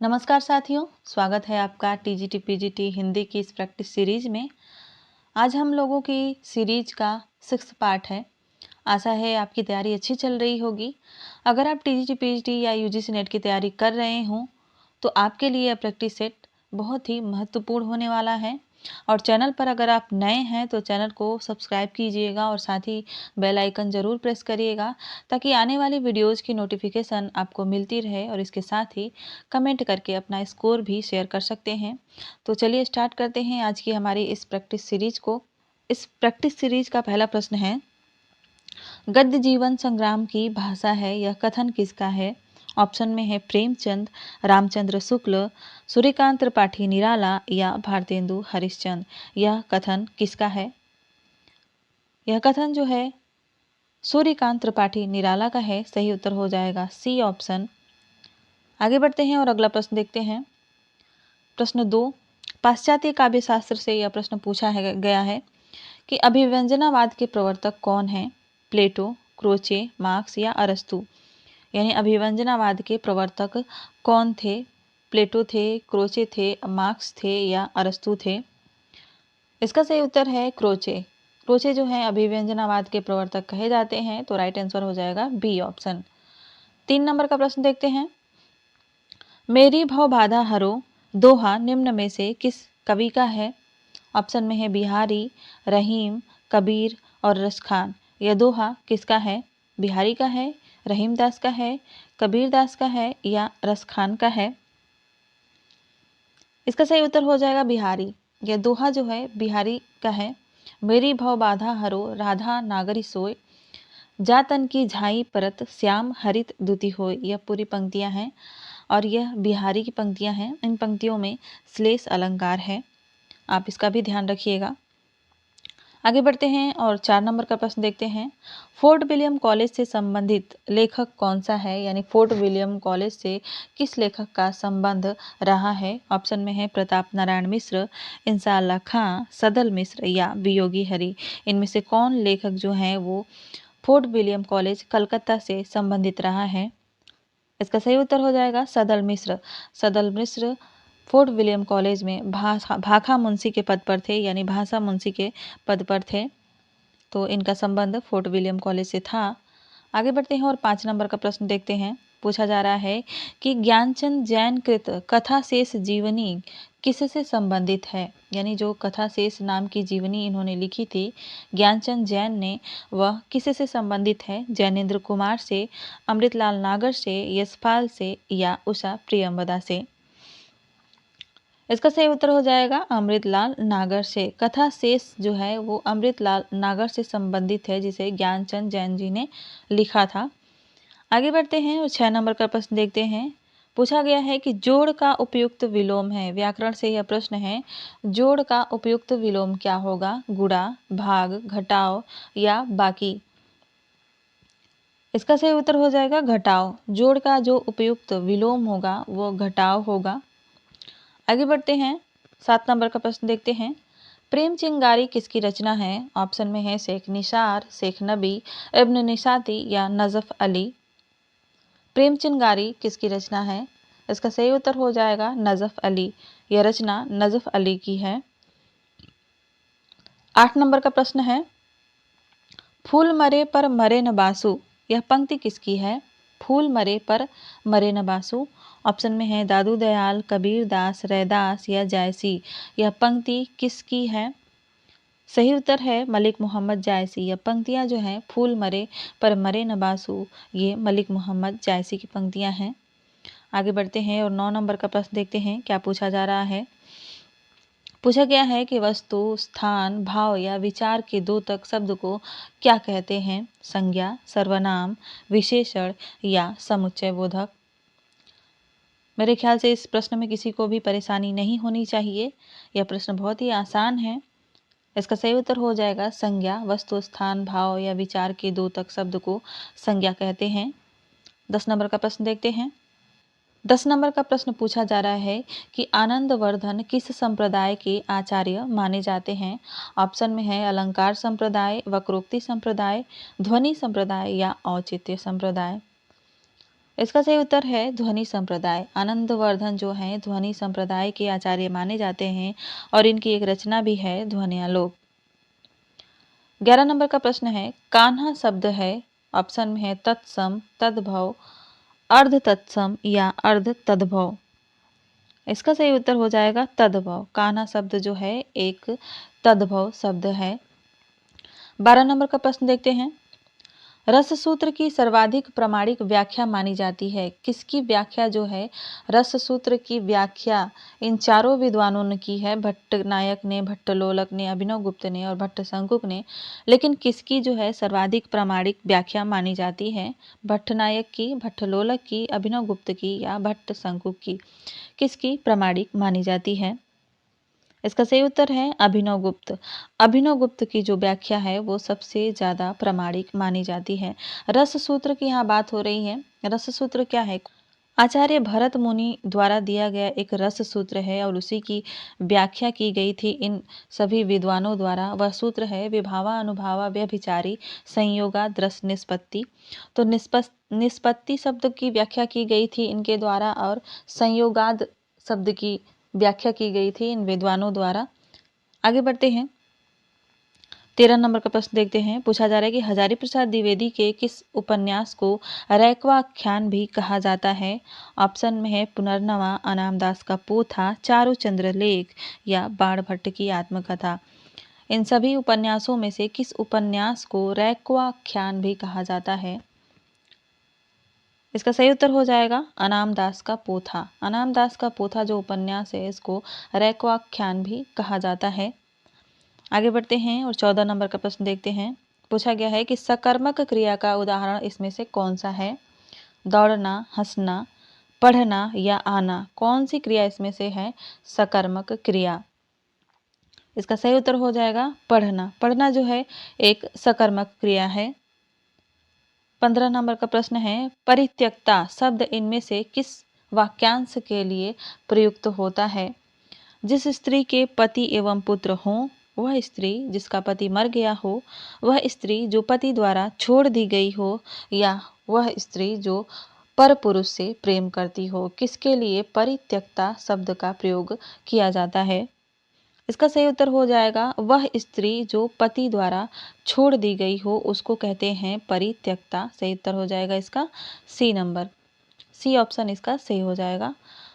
नमस्कार साथियों, स्वागत है आपका टीजीटी पीजीटी हिंदी की इस प्रैक्टिस सीरीज में। आज हम लोगों की सीरीज का 6th पार्ट है। आशा है आपकी तैयारी अच्छी चल रही होगी। अगर आप टीजीटी पीजीटी या यूजीसी नेट की तैयारी कर रहे हों तो आपके लिए यह प्रैक्टिस सेट बहुत ही महत्वपूर्ण होने वाला है। और चैनल पर अगर आप नए हैं तो चैनल को सब्सक्राइब कीजिएगा और साथ ही बेल आइकन ज़रूर प्रेस करिएगा ताकि आने वाली वीडियोज़ की नोटिफिकेशन आपको मिलती रहे। और इसके साथ ही कमेंट करके अपना स्कोर भी शेयर कर सकते हैं। तो चलिए स्टार्ट करते हैं आज की हमारी इस प्रैक्टिस सीरीज को। इस प्रैक्टिस सीरीज का पहला प्रश्न है, गद्य जीवन संग्राम की भाषा है, यह कथन किसका है? ऑप्शन में है प्रेमचंद, रामचंद्र शुक्ल, सूर्यकांत त्रिपाठी निराला या भारतेंदु हरिश्चंद्र। यह कथन किसका है? यह कथन जो है सूर्यकांत त्रिपाठी निराला का है। सही उत्तर हो जाएगा सी ऑप्शन। आगे बढ़ते हैं और अगला प्रश्न देखते हैं। प्रश्न 2, पाश्चात्य काव्य शास्त्र से यह प्रश्न पूछा गया है कि अभिव्यंजनावाद के प्रवर्तक कौन हैं? प्लेटो, क्रोचे, मार्क्स या अरस्तु। यानी अभिव्यंजनावाद के प्रवर्तक कौन थे? प्लेटो थे, क्रोचे थे, मार्क्स थे या अरस्तु थे? इसका सही उत्तर है क्रोचे। क्रोचे जो है अभिव्यंजनावाद के प्रवर्तक कहे जाते हैं। तो राइट आंसर हो जाएगा बी ऑप्शन। 3 नंबर का प्रश्न देखते हैं। मेरी भव बाधा हरो दोहा निम्न में से किस कवि का है? ऑप्शन में है बिहारी, रहीम, कबीर और रसखान। यह दोहा किसका है? बिहारी का है, रहीम दास का है, कबीर दास का है या रसखान का है? इसका सही उत्तर हो जाएगा बिहारी। यह दोहा जो है बिहारी का है। मेरी भव बाधा हरो राधा नागरी सोय, जातन की झाई परत श्याम हरित दुति होय। यह पूरी पंक्तियां हैं और यह बिहारी की पंक्तियां हैं। इन पंक्तियों में श्लेष अलंकार है, आप इसका भी ध्यान रखिएगा। आगे बढ़ते हैं और 4 नंबर का प्रश्न देखते हैं। फोर्ट विलियम कॉलेज से संबंधित लेखक कौन सा है? यानी फोर्ट विलियम कॉलेज से किस लेखक का संबंध रहा है? ऑप्शन में है प्रताप नारायण मिश्र, इंसाअल्लाह खां, सदल मिश्र या वियोगी हरि। इनमें से कौन लेखक जो है वो फोर्ट विलियम कॉलेज कलकत्ता से संबंधित रहा है? इसका सही उत्तर हो जाएगा सदल मिश्र। सदल मिश्र फोर्ट विलियम कॉलेज में भाखा मुंशी के पद पर थे, यानी भाषा मुंशी के पद पर थे। तो इनका संबंध फोर्ट विलियम कॉलेज से था। आगे बढ़ते हैं और 5 नंबर का प्रश्न देखते हैं। पूछा जा रहा है कि ज्ञानचंद जैन कृत कथा शेष जीवनी किससे संबंधित है? यानी जो कथा शेष नाम की जीवनी इन्होंने लिखी थी ज्ञानचंद जैन ने, वह किससे संबंधित है? जैनेन्द्र कुमार से, अमृतलाल नागर से, यशपाल से या उषा प्रियंवदा से? इसका सही उत्तर हो जाएगा अमृतलाल नागर से। कथा शेष जो है वो अमृतलाल नागर से संबंधित है, जिसे ज्ञानचंद जैन जी ने लिखा था। आगे बढ़ते हैं और 6 नंबर का प्रश्न देखते हैं। पूछा गया है कि जोड़ का उपयुक्त विलोम है। व्याकरण से यह प्रश्न है, जोड़ का उपयुक्त विलोम क्या होगा? गुणा, भाग, घटाव या बाकी? इसका सही उत्तर हो जाएगा घटाव। जोड़ का जो उपयुक्त विलोम होगा वो घटाव होगा। आगे बढ़ते हैं, 7 नंबर का प्रश्न देखते हैं। प्रेम चिंगारी किसकी रचना है? ऑप्शन में है शेख निसार, शेख नबी, इब्न निशाती या नजफ अली। प्रेम चिंगारी किसकी रचना है? इसका सही उत्तर हो जाएगा नजफ अली। यह रचना नजफ अली की है। 8 नंबर का प्रश्न है, फूल मरे पर मरे न बासु, यह पंक्ति किसकी है? फूल मरे पर मरे न बासु। ऑप्शन में है दादू दयाल, कबीर दास, रैदास या जायसी। यह पंक्ति किसकी है? सही उत्तर है मलिक मोहम्मद जायसी। यह पंक्तियां जो हैं फूल मरे पर मरे न बासु, ये मलिक मोहम्मद जायसी की पंक्तियां हैं। आगे बढ़ते हैं और 9 नंबर का प्रश्न देखते हैं क्या पूछा जा रहा है। पूछा गया है कि वस्तु, स्थान, भाव या विचार के द्योतक शब्द को क्या कहते हैं? संज्ञा, सर्वनाम, विशेषण या समुच्चय बोधक। मेरे ख्याल से इस प्रश्न में किसी को भी परेशानी नहीं होनी चाहिए। यह प्रश्न बहुत ही आसान है। इसका सही उत्तर हो जाएगा संज्ञा। वस्तु, स्थान, भाव या विचार के द्योतक शब्द को संज्ञा कहते हैं। 10 नंबर का प्रश्न देखते हैं। 10 नंबर का प्रश्न पूछा जा रहा है कि आनंदवर्धन किस संप्रदाय के आचार्य माने जाते हैं? ऑप्शन में है अलंकार संप्रदाय, वक्रोक्ति संप्रदाय, ध्वनि संप्रदाय या औचित्य संप्रदाय। इसका सही उत्तर है ध्वनि संप्रदाय। आनंदवर्धन जो हैं ध्वनि संप्रदाय के आचार्य माने जाते हैं और इनकी एक रचना भी है ध्वन्यालोक। 11 नंबर का प्रश्न है, कान्हा शब्द है, ऑप्शन में है तत्सम, तद्भव, अर्ध तत्सम या अर्ध तद्भव। इसका सही उत्तर हो जाएगा तद्भव। कान्हा शब्द जो है एक तद्भव शब्द है। 12 नंबर का प्रश्न देखते हैं, रस सूत्र की सर्वाधिक प्रामाणिक व्याख्या मानी जाती है। किसकी व्याख्या जो है, रस सूत्र की व्याख्या इन चारों विद्वानों ने की है, भट्टनायक ने, भट्टलोलक ने, अभिनवगुप्त ने और भट्टशंकुक ने। लेकिन किसकी जो है सर्वाधिक प्रामाणिक व्याख्या मानी जाती है, भट्टनायक की, भट्टलोलक की, अभिनवगुप्त की या भट्टशंकुक की, किसकी प्रामाणिक मानी जाती है? इसका सही उत्तर है अभिनवगुप्त। अभिनवगुप्त की जो व्याख्या है वो सबसे ज़्यादा प्रामाणिक मानी जाती है। रस सूत्र की यहाँ बात हो रही है। रस सूत्र क्या है? आचार्य भरत मुनि द्वारा दिया गया एक रस सूत्र है और उसी की व्याख्या की गई थी इन सभी विद्वानों द्वारा। वह सूत्र है विभावा अनुभावा व्यभिचारी संयोगाद रस निष्पत्ति। तो निष्पत्ति शब्द की व्याख्या की गई थी इनके द्वारा और संयोगाद शब्द की व्याख्या की गई थी इन विद्वानों द्वारा। आगे बढ़ते हैं, 13 नंबर का प्रश्न देखते हैं। पूछा जा रहा है कि हजारी प्रसाद द्विवेदी के किस उपन्यास को रैक्वाख्यान भी कहा जाता है? ऑप्शन में है पुनर्नवा, अनामदास का पोथा, चारुचंद्र लेख या बाणभट्ट की आत्मकथा। इन सभी उपन्यासों में से किस उपन्यास को रैक्वाख्यान भी कहा जाता है? इसका सही उत्तर हो जाएगा अनामदास का पोथा। अनामदास का पोथा जो उपन्यास है इसको रैक्वाख्यान भी कहा जाता है। आगे बढ़ते हैं और 14 नंबर का प्रश्न देखते हैं। पूछा गया है कि सकर्मक क्रिया का उदाहरण इसमें से कौन सा है? दौड़ना, हंसना, पढ़ना या आना, कौन सी क्रिया इसमें से है सकर्मक क्रिया? इसका सही उत्तर हो जाएगा पढ़ना। पढ़ना जो है एक सकर्मक क्रिया है। 15 नंबर का प्रश्न है, परित्यक्ता शब्द इनमें से किस वाक्यांश के लिए प्रयुक्त होता है? जिस स्त्री के पति एवं पुत्र हों, वह स्त्री जिसका पति मर गया हो, वह स्त्री जो पति द्वारा छोड़ दी गई हो या वह स्त्री जो पर पुरुष से प्रेम करती हो, किसके लिए परित्यक्ता शब्द का प्रयोग किया जाता है? इसका सही उत्तर हो जाएगा वह स्त्री जो पति द्वारा छोड़ दी गई हो उसको कहते हैं परित्यक्ता। सही उत्तर हो जाएगा इसका सी नंबर, सी ऑप्शन इसका सही हो जाएगा।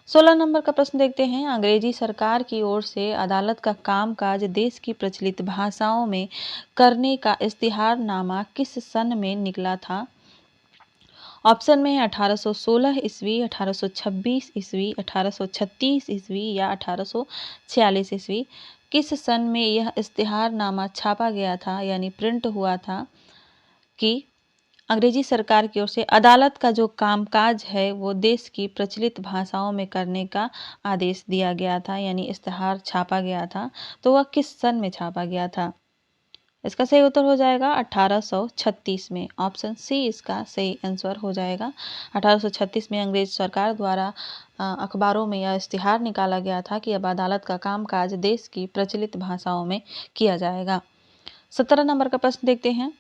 16 नंबर का प्रश्न देखते हैं। अंग्रेजी सरकार की ओर से अदालत का कामकाज देश की प्रचलित भाषाओं में करने का इश्तिहारनामा किस सन में निकला था? ऑप्शन में है 1816 ईस्वी, 1826 ईस्वी, 1836 ईस्वी या 1846 ईस्वी। किस सन में यह इश्तिहारनामा छापा गया था यानी प्रिंट हुआ था कि अंग्रेजी सरकार की ओर से अदालत का जो कामकाज है वो देश की प्रचलित भाषाओं में करने का आदेश दिया गया था यानी इश्तिहार छापा गया था, तो वह किस सन में छापा गया था? इसका सही उत्तर हो जाएगा 1836 में। ऑप्शन सी इसका सही आंसर हो जाएगा। 1836 में अंग्रेज सरकार द्वारा अखबारों में यह इश्तिहार निकाला गया था कि अब अदालत का कामकाज देश की प्रचलित भाषाओं में किया जाएगा। 17 नंबर का प्रश्न देखते हैं।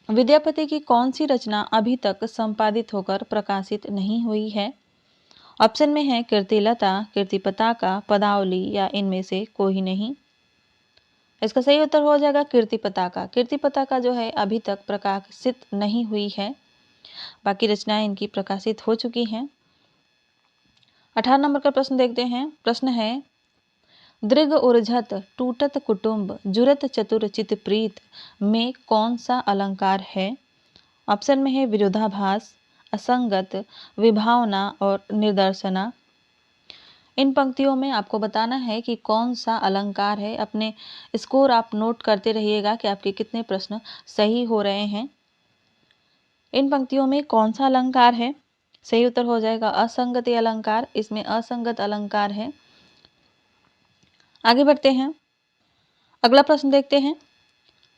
विद्यापति की कौन सी रचना अभी तक संपादित होकर प्रकाशित नहीं हुई है? ऑप्शन में है कीर्तिलता, कीर्तिपताका, पदावली या इनमें से कोई नहीं। इसका सही उत्तर हो जाएगा कीर्ति पताका। कीर्ति पताका जो है अभी तक प्रकाशित नहीं हुई है, बाकी रचनाएं इनकी प्रकाशित हो चुकी हैं। 18 नंबर का प्रश्न देखते हैं। प्रश्न है, दृग उर्झत टूटत कुटुंब जुरत चतुर चित प्रीत में कौन सा अलंकार है? ऑप्शन में है विरोधाभास, असंगत, विभावना और निदर्शना। इन पंक्तियों में आपको बताना है कि कौन सा अलंकार है। अपने स्कोर आप नोट करते रहिएगा कि आपके कितने प्रश्न सही हो रहे हैं। इन पंक्तियों में कौन सा अलंकार है? सही उत्तर हो जाएगा असंगति अलंकार। इसमें असंगत अलंकार है। आगे बढ़ते हैं, अगला प्रश्न देखते हैं।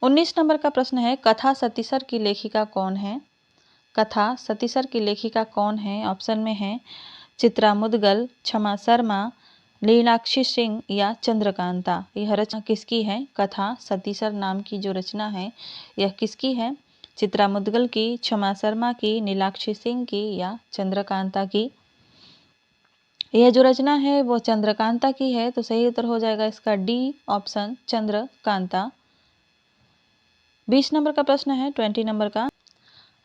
19 नंबर का प्रश्न है, कथा सतीसर की लेखिका कौन है? कथा सतीसर की लेखिका कौन है? ऑप्शन में है चित्रा मुदगल, क्षमा शर्मा, लीलाक्षी सिंह या चंद्रकांता। यह रचना किसकी है? कथा सतीसर नाम की जो रचना है यह किसकी है? चित्रा मुदगल की, क्षमा शर्मा की, नीलाक्षी सिंह की या चंद्रकांता की? यह जो रचना है वो चंद्रकांता की है, तो सही उत्तर हो जाएगा इसका डी ऑप्शन चंद्रकांता। 20 नंबर का प्रश्न है, 20 नंबर का।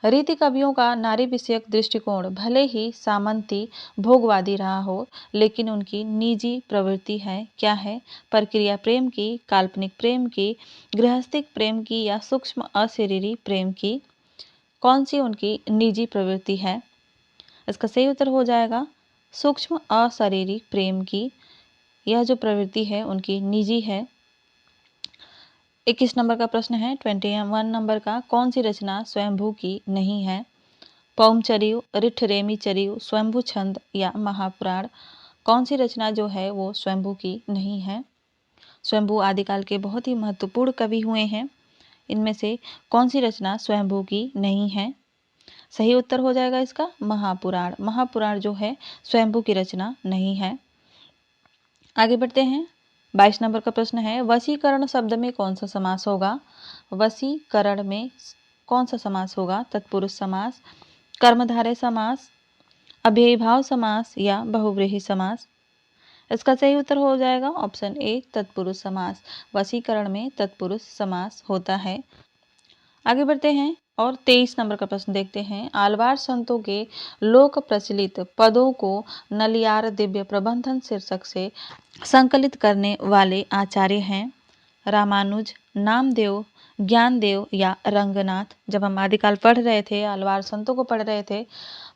रीति कवियों का नारी विषयक दृष्टिकोण भले ही सामंती भोगवादी रहा हो, लेकिन उनकी निजी प्रवृत्ति है, क्या है? प्रक्रिया प्रेम की, काल्पनिक प्रेम की, गृहस्थिक प्रेम की या सूक्ष्म अशरीरी प्रेम की? कौन सी उनकी निजी प्रवृत्ति है? इसका सही उत्तर हो जाएगा सूक्ष्म अशरीरी प्रेम की। यह जो प्रवृत्ति है उनकी निजी है। 21 नंबर का प्रश्न है, 21 नंबर का। कौन सी रचना स्वयंभू की नहीं है? पौमचरियु, रिठरेमी चरियु, स्वयंभू छंद या महापुराण? कौन सी रचना जो है वो स्वयंभू की नहीं है? स्वयंभू आदिकाल के बहुत ही महत्वपूर्ण कवि हुए हैं। इनमें से कौन सी रचना स्वयंभू की नहीं है? सही उत्तर हो जाएगा इसका महापुराण। महापुराण जो है स्वयंभू की रचना नहीं है। आगे बढ़ते हैं। 22 नंबर का प्रश्न है, वशीकरण शब्द में कौन सा समास होगा? वशीकरण में कौन सा समास होगा? तत्पुरुष समास, कर्मधारय समास, अव्ययीभाव समास या बहुव्रीहि समास? इसका सही उत्तर हो जाएगा ऑप्शन ए तत्पुरुष समास। वशीकरण में तत्पुरुष समास होता है। आगे बढ़ते हैं और 23 नंबर का प्रश्न देखते हैं। आलवार संतों के लोक प्रचलित पदों को नलियार दिव्य प्रबंधन शीर्षक से संकलित करने वाले आचार्य हैं रामानुज, नामदेव, ज्ञानदेव या रंगनाथ? जब हम आदिकाल पढ़ रहे थे, आलवार संतों को पढ़ रहे थे,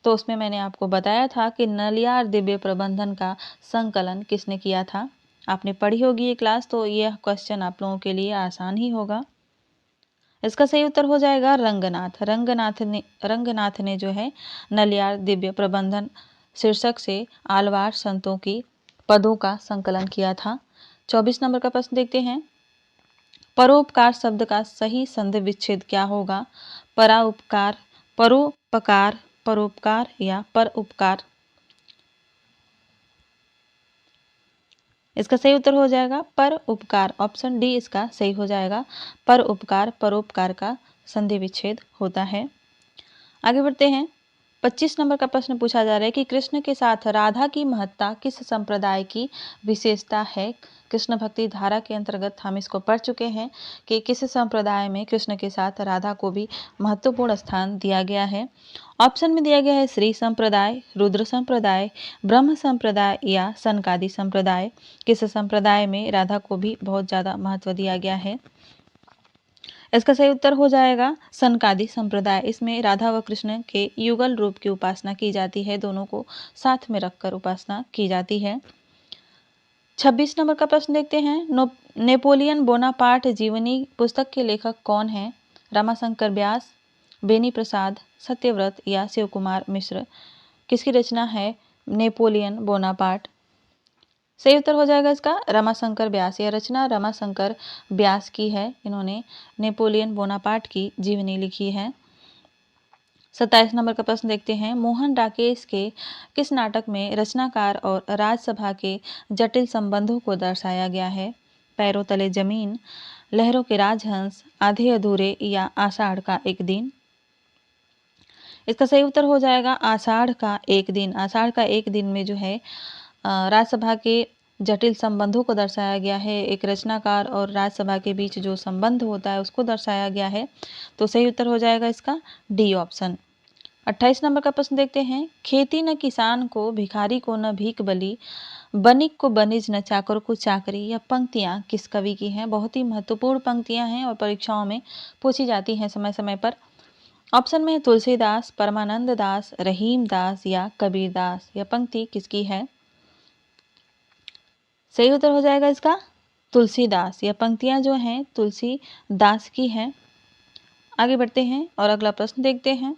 तो उसमें मैंने आपको बताया था कि नलियार दिव्य प्रबंधन का संकलन किसने किया था। आपने पढ़ी होगी ये क्लास, तो यह क्वेश्चन आप लोगों के लिए आसान ही होगा। इसका सही उत्तर हो जाएगा रंगनाथ। रंगनाथ ने जो है नलियार दिव्य प्रबंधन शीर्षक से आलवार संतों की पदों का संकलन किया था। 24 नंबर का प्रश्न देखते हैं। परोपकार शब्द का सही संधि विच्छेद क्या होगा? पराउपकार, परोपकार, परोपकार या पर उपकार? इसका सही उत्तर हो जाएगा पर उपकार। ऑप्शन डी इसका सही हो जाएगा। पर उपकार, परोपकार का संधि विच्छेद होता है। आगे बढ़ते हैं। 25 नंबर का प्रश्न पूछा जा रहा है कि कृष्ण के साथ राधा की महत्ता किस संप्रदाय की विशेषता है? कृष्ण भक्ति धारा के अंतर्गत हम इसको पढ़ चुके हैं कि किस संप्रदाय में कृष्ण के साथ राधा को भी महत्वपूर्ण स्थान दिया गया है। ऑप्शन में दिया गया है श्री संप्रदाय, रुद्र संप्रदाय, ब्रह्म संप्रदाय या सनकादि संप्रदाय। किस संप्रदाय में राधा को भी बहुत ज़्यादा महत्व दिया गया है? इसका सही उत्तर हो जाएगा सनकादि संप्रदाय। इसमें राधा व कृष्ण के युगल रूप की उपासना की जाती है, दोनों को साथ में रखकर उपासना की जाती है। 26 नंबर का प्रश्न देखते हैं। नेपोलियन बोनापार्ट जीवनी पुस्तक के लेखक कौन हैं? रमाशंकर व्यास, बेनी प्रसाद, सत्यव्रत या शिव कुमार मिश्र? किसकी रचना है नेपोलियन बोनापार्ट? सही उत्तर हो जाएगा इसका रमाशंकर व्यास। यह रचना रमाशंकर व्यास की है। इन्होंने नेपोलियन बोनापार्ट की जीवनी लिखी है। 27 नंबर का प्रश्न देखते हैं। मोहन राकेश के किस नाटक में रचनाकार और राजसभा के जटिल संबंधों को दर्शाया गया है? पैरों तले जमीन, लहरों के राजहंस, आधे अधूरे या आषाढ़ का एक दिन? इसका सही उत्तर हो जाएगा आषाढ़ का एक दिन। आषाढ़ का एक दिन में जो है राज्यसभा के जटिल संबंधों को दर्शाया गया है। एक रचनाकार और राज्यसभा के बीच जो संबंध होता है उसको दर्शाया गया है। तो सही उत्तर हो जाएगा इसका डी ऑप्शन। 28 नंबर का प्रश्न देखते हैं। खेती न किसान को, भिखारी को न भीख बली, बनिक को बनिज न चाकर को चाकरी? यह पंक्तियां किस कवि की हैं? बहुत ही महत्वपूर्ण पंक्तियां हैं और परीक्षाओं में पूछी जाती हैं समय समय पर। ऑप्शन में है तुलसीदास, परमानंद दास, रहीम दास या कबीर दास। यह पंक्ति किसकी है? सही उत्तर हो जाएगा इसका तुलसीदास। यह पंक्तियां जो हैं तुलसीदास की हैं। आगे बढ़ते हैं और अगला प्रश्न देखते हैं।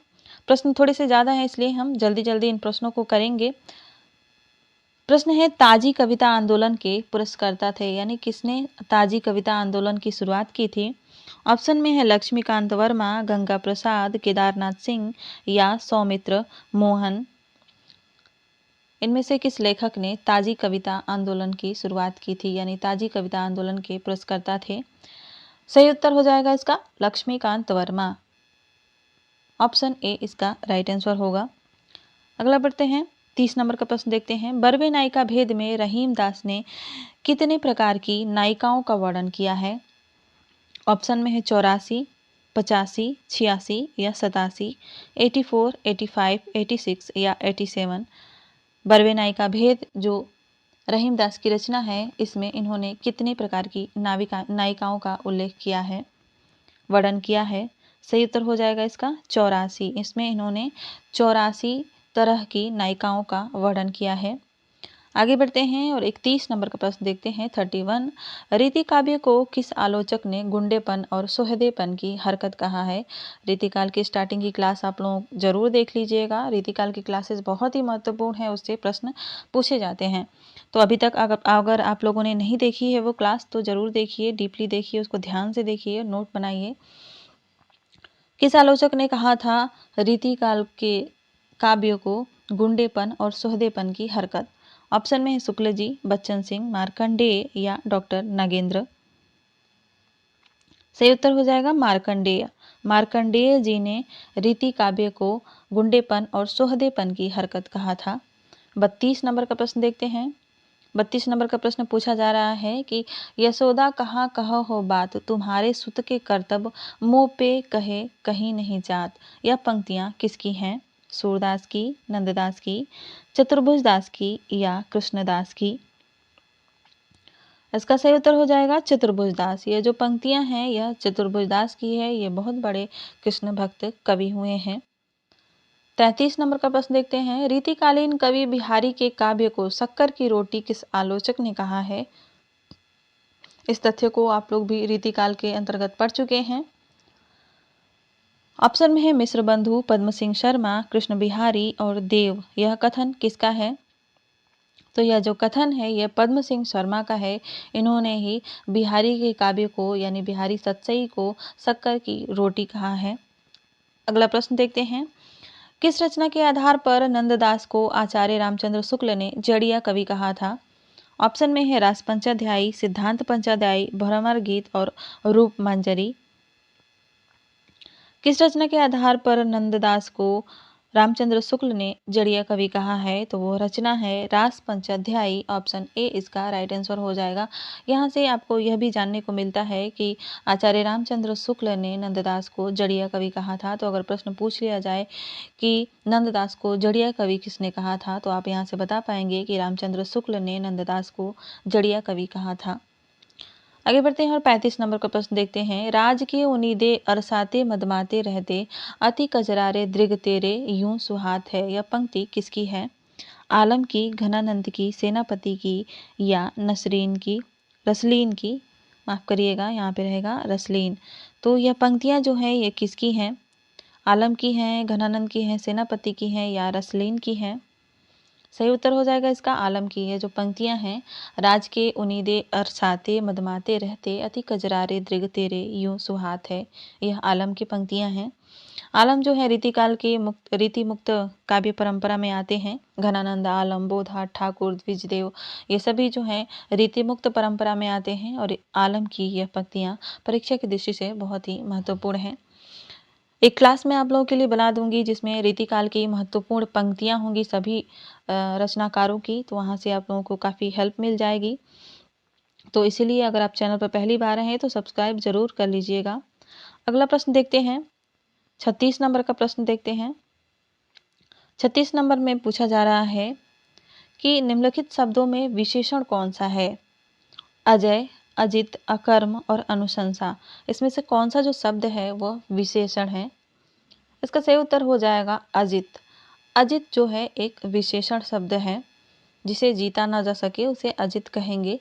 प्रश्न थोड़े से ज़्यादा हैं, इसलिए हम जल्दी जल्दी इन प्रश्नों को करेंगे। प्रश्न है, ताजी कविता आंदोलन के पुरस्कर्ता थे, यानी किसने ताजी कविता आंदोलन की शुरुआत की थी? ऑप्शन में है लक्ष्मीकांत वर्मा, गंगा प्रसाद, केदारनाथ सिंह या सौमित्र मोहन। इनमें से किस लेखक ने ताजी कविता आंदोलन की शुरुआत की थी, यानी ताजी कविता आंदोलन के पुरस्कर्ता थे? सही उत्तर हो जाएगा इसका लक्ष्मीकांत वर्मा। ऑप्शन ए इसका राइट आंसर होगा। अगला बढ़ते हैं, 30 नंबर का प्रश्न देखते हैं। बरवे नायिका भेद में रहीम दास ने कितने प्रकार की नायिकाओं का वर्णन किया है? ऑप्शन में है 84, 85, 86 या 87, 84, 85, 86 या 87। बरवे नायिका भेद जो रहीम दास की रचना है, इसमें इन्होंने कितने प्रकार की नायिकाओं का उल्लेख किया है, वर्णन किया है? सही उत्तर हो जाएगा इसका 84। इसमें इन्होंने 84 तरह की नायिकाओं का वर्णन किया है। आगे बढ़ते हैं और 31 नंबर का प्रश्न देखते हैं, 31। रीति काव्य को किस आलोचक ने गुंडेपन और सोहदेपन की हरकत कहा है? रीतिकाल की स्टार्टिंग की क्लास आप लोग जरूर देख लीजिएगा। रीतिकाल की क्लासेस बहुत ही महत्वपूर्ण है, उससे प्रश्न पूछे जाते हैं। तो अभी तक अगर आप लोगों ने नहीं देखी है वो क्लास तो जरूर देखिए, डीपली देखिए, उसको ध्यान से देखिए, नोट बनाइए। किस आलोचक ने कहा था रीतिकाल के काव्य को गुंडेपन और सोहदेपन की हरकत? ऑप्शन में है शुक्ल जी, बच्चन सिंह, मार्कंडेय या डॉक्टर नागेंद्र। सही उत्तर हो जाएगा मार्कंडेय। मार्कंडेय जी ने रीति काव्य को गुंडेपन और सोहदेपन की हरकत कहा था। 32 नंबर का प्रश्न देखते हैं। 32 नंबर का प्रश्न पूछा जा रहा है कि यशोदा कहाँ कहो हो बात, तुम्हारे सुत के कर्तव्य मुँह पे कहे कहीं नहीं जात। यह पंक्तियाँ किसकी हैं? सूरदास की, नंददास की, चतुर्भुज दास की या कृष्णदास की? इसका सही उत्तर हो जाएगा चतुर्भुज दास। ये जो पंक्तियां हैं यह चतुर्भुज दास की है। ये बहुत बड़े कृष्ण भक्त कवि हुए हैं। 33 नंबर का प्रश्न देखते हैं। रीतिकालीन कवि बिहारी के काव्य को शक्कर की रोटी किस आलोचक ने कहा है? इस तथ्य को आप लोग भी रीतिकाल के अंतर्गत पढ़ चुके हैं। ऑप्शन में है मिश्र बंधु, पद्म सिंह शर्मा, कृष्ण बिहारी और देव। यह कथन किसका है? तो यह जो कथन है यह पद्म सिंह शर्मा का है। इन्होंने ही बिहारी के काव्य को यानी बिहारी सतसई को शक्कर की रोटी कहा है। अगला प्रश्न देखते हैं। किस रचना के आधार पर नंददास को आचार्य रामचंद्र शुक्ल ने जड़िया कवि कहा था? ऑप्शन में है रास पंचाध्यायी, सिद्धांत पंचाध्यायी, भ्रमर गीत और रूप मंजरी। किस रचना के आधार पर नंददास को रामचंद्र शुक्ल ने जड़िया कवि कहा है? तो वो रचना है रास पंचाध्यायी। ऑप्शन ए इसका राइट आंसर हो जाएगा। यहाँ से आपको यह भी जानने को मिलता है कि आचार्य रामचंद्र शुक्ल ने नंददास को जड़िया कवि कहा था। तो अगर प्रश्न पूछ लिया जाए कि नंददास को जड़िया कवि किसने कहा था, तो आप यहाँ से बता पाएंगे कि रामचंद्र शुक्ल ने नंददास को जड़िया कवि कहा था। आगे बढ़ते हैं और 35 नंबर का प्रश्न देखते हैं। राज के उनीदे अरसाते मदमाते रहते, अति कजरारे दृग तेरे यूं सुहात है। यह पंक्ति किसकी है? आलम की, घनानंद की, सेनापति की या नसरीन की, रसलीन की? माफ करिएगा, यहाँ पे रहेगा रसलीन। तो यह पंक्तियाँ जो हैं ये किसकी हैं? आलम की हैं, घनानंद की हैं, सेनापति की हैं या रसलीन की हैं? सही उत्तर हो जाएगा इसका आलम की। ये जो पंक्तियां हैं, राज के उनीदे अरसाते मदमाते रहते, अति कजरारे दृग तेरे यूं सुहात है, यह आलम की पंक्तियां हैं। आलम जो है रीतिकाल के रीति मुक्त काव्य परंपरा में आते हैं। घनानंद, आलम, बोधा, ठाकुर, द्विजदेव ये सभी जो हैं रीति मुक्त परंपरा में आते हैं और आलम की यह पंक्तियां परीक्षा की दृष्टि से बहुत ही महत्वपूर्ण हैं। एक क्लास में आप लोगों के लिए बना दूंगी जिसमें रीतिकाल की महत्वपूर्ण पंक्तियां होंगी सभी रचनाकारों की, तो वहाँ से आप लोगों को काफ़ी हेल्प मिल जाएगी। तो इसीलिए अगर आप चैनल पर पहली बार हैं तो सब्सक्राइब जरूर कर लीजिएगा। अगला प्रश्न देखते हैं। 36 नंबर का प्रश्न देखते हैं। 36 नंबर में पूछा जा रहा है कि निम्नलिखित शब्दों में विशेषण कौन सा है? अजय, अजित, अकर्म और अनुशंसा, इसमें से कौन सा जो शब्द है वह विशेषण है? इसका सही उत्तर हो जाएगा अजित। अजित जो है एक विशेषण शब्द है, जिसे जीता ना जा सके उसे अजित कहेंगे।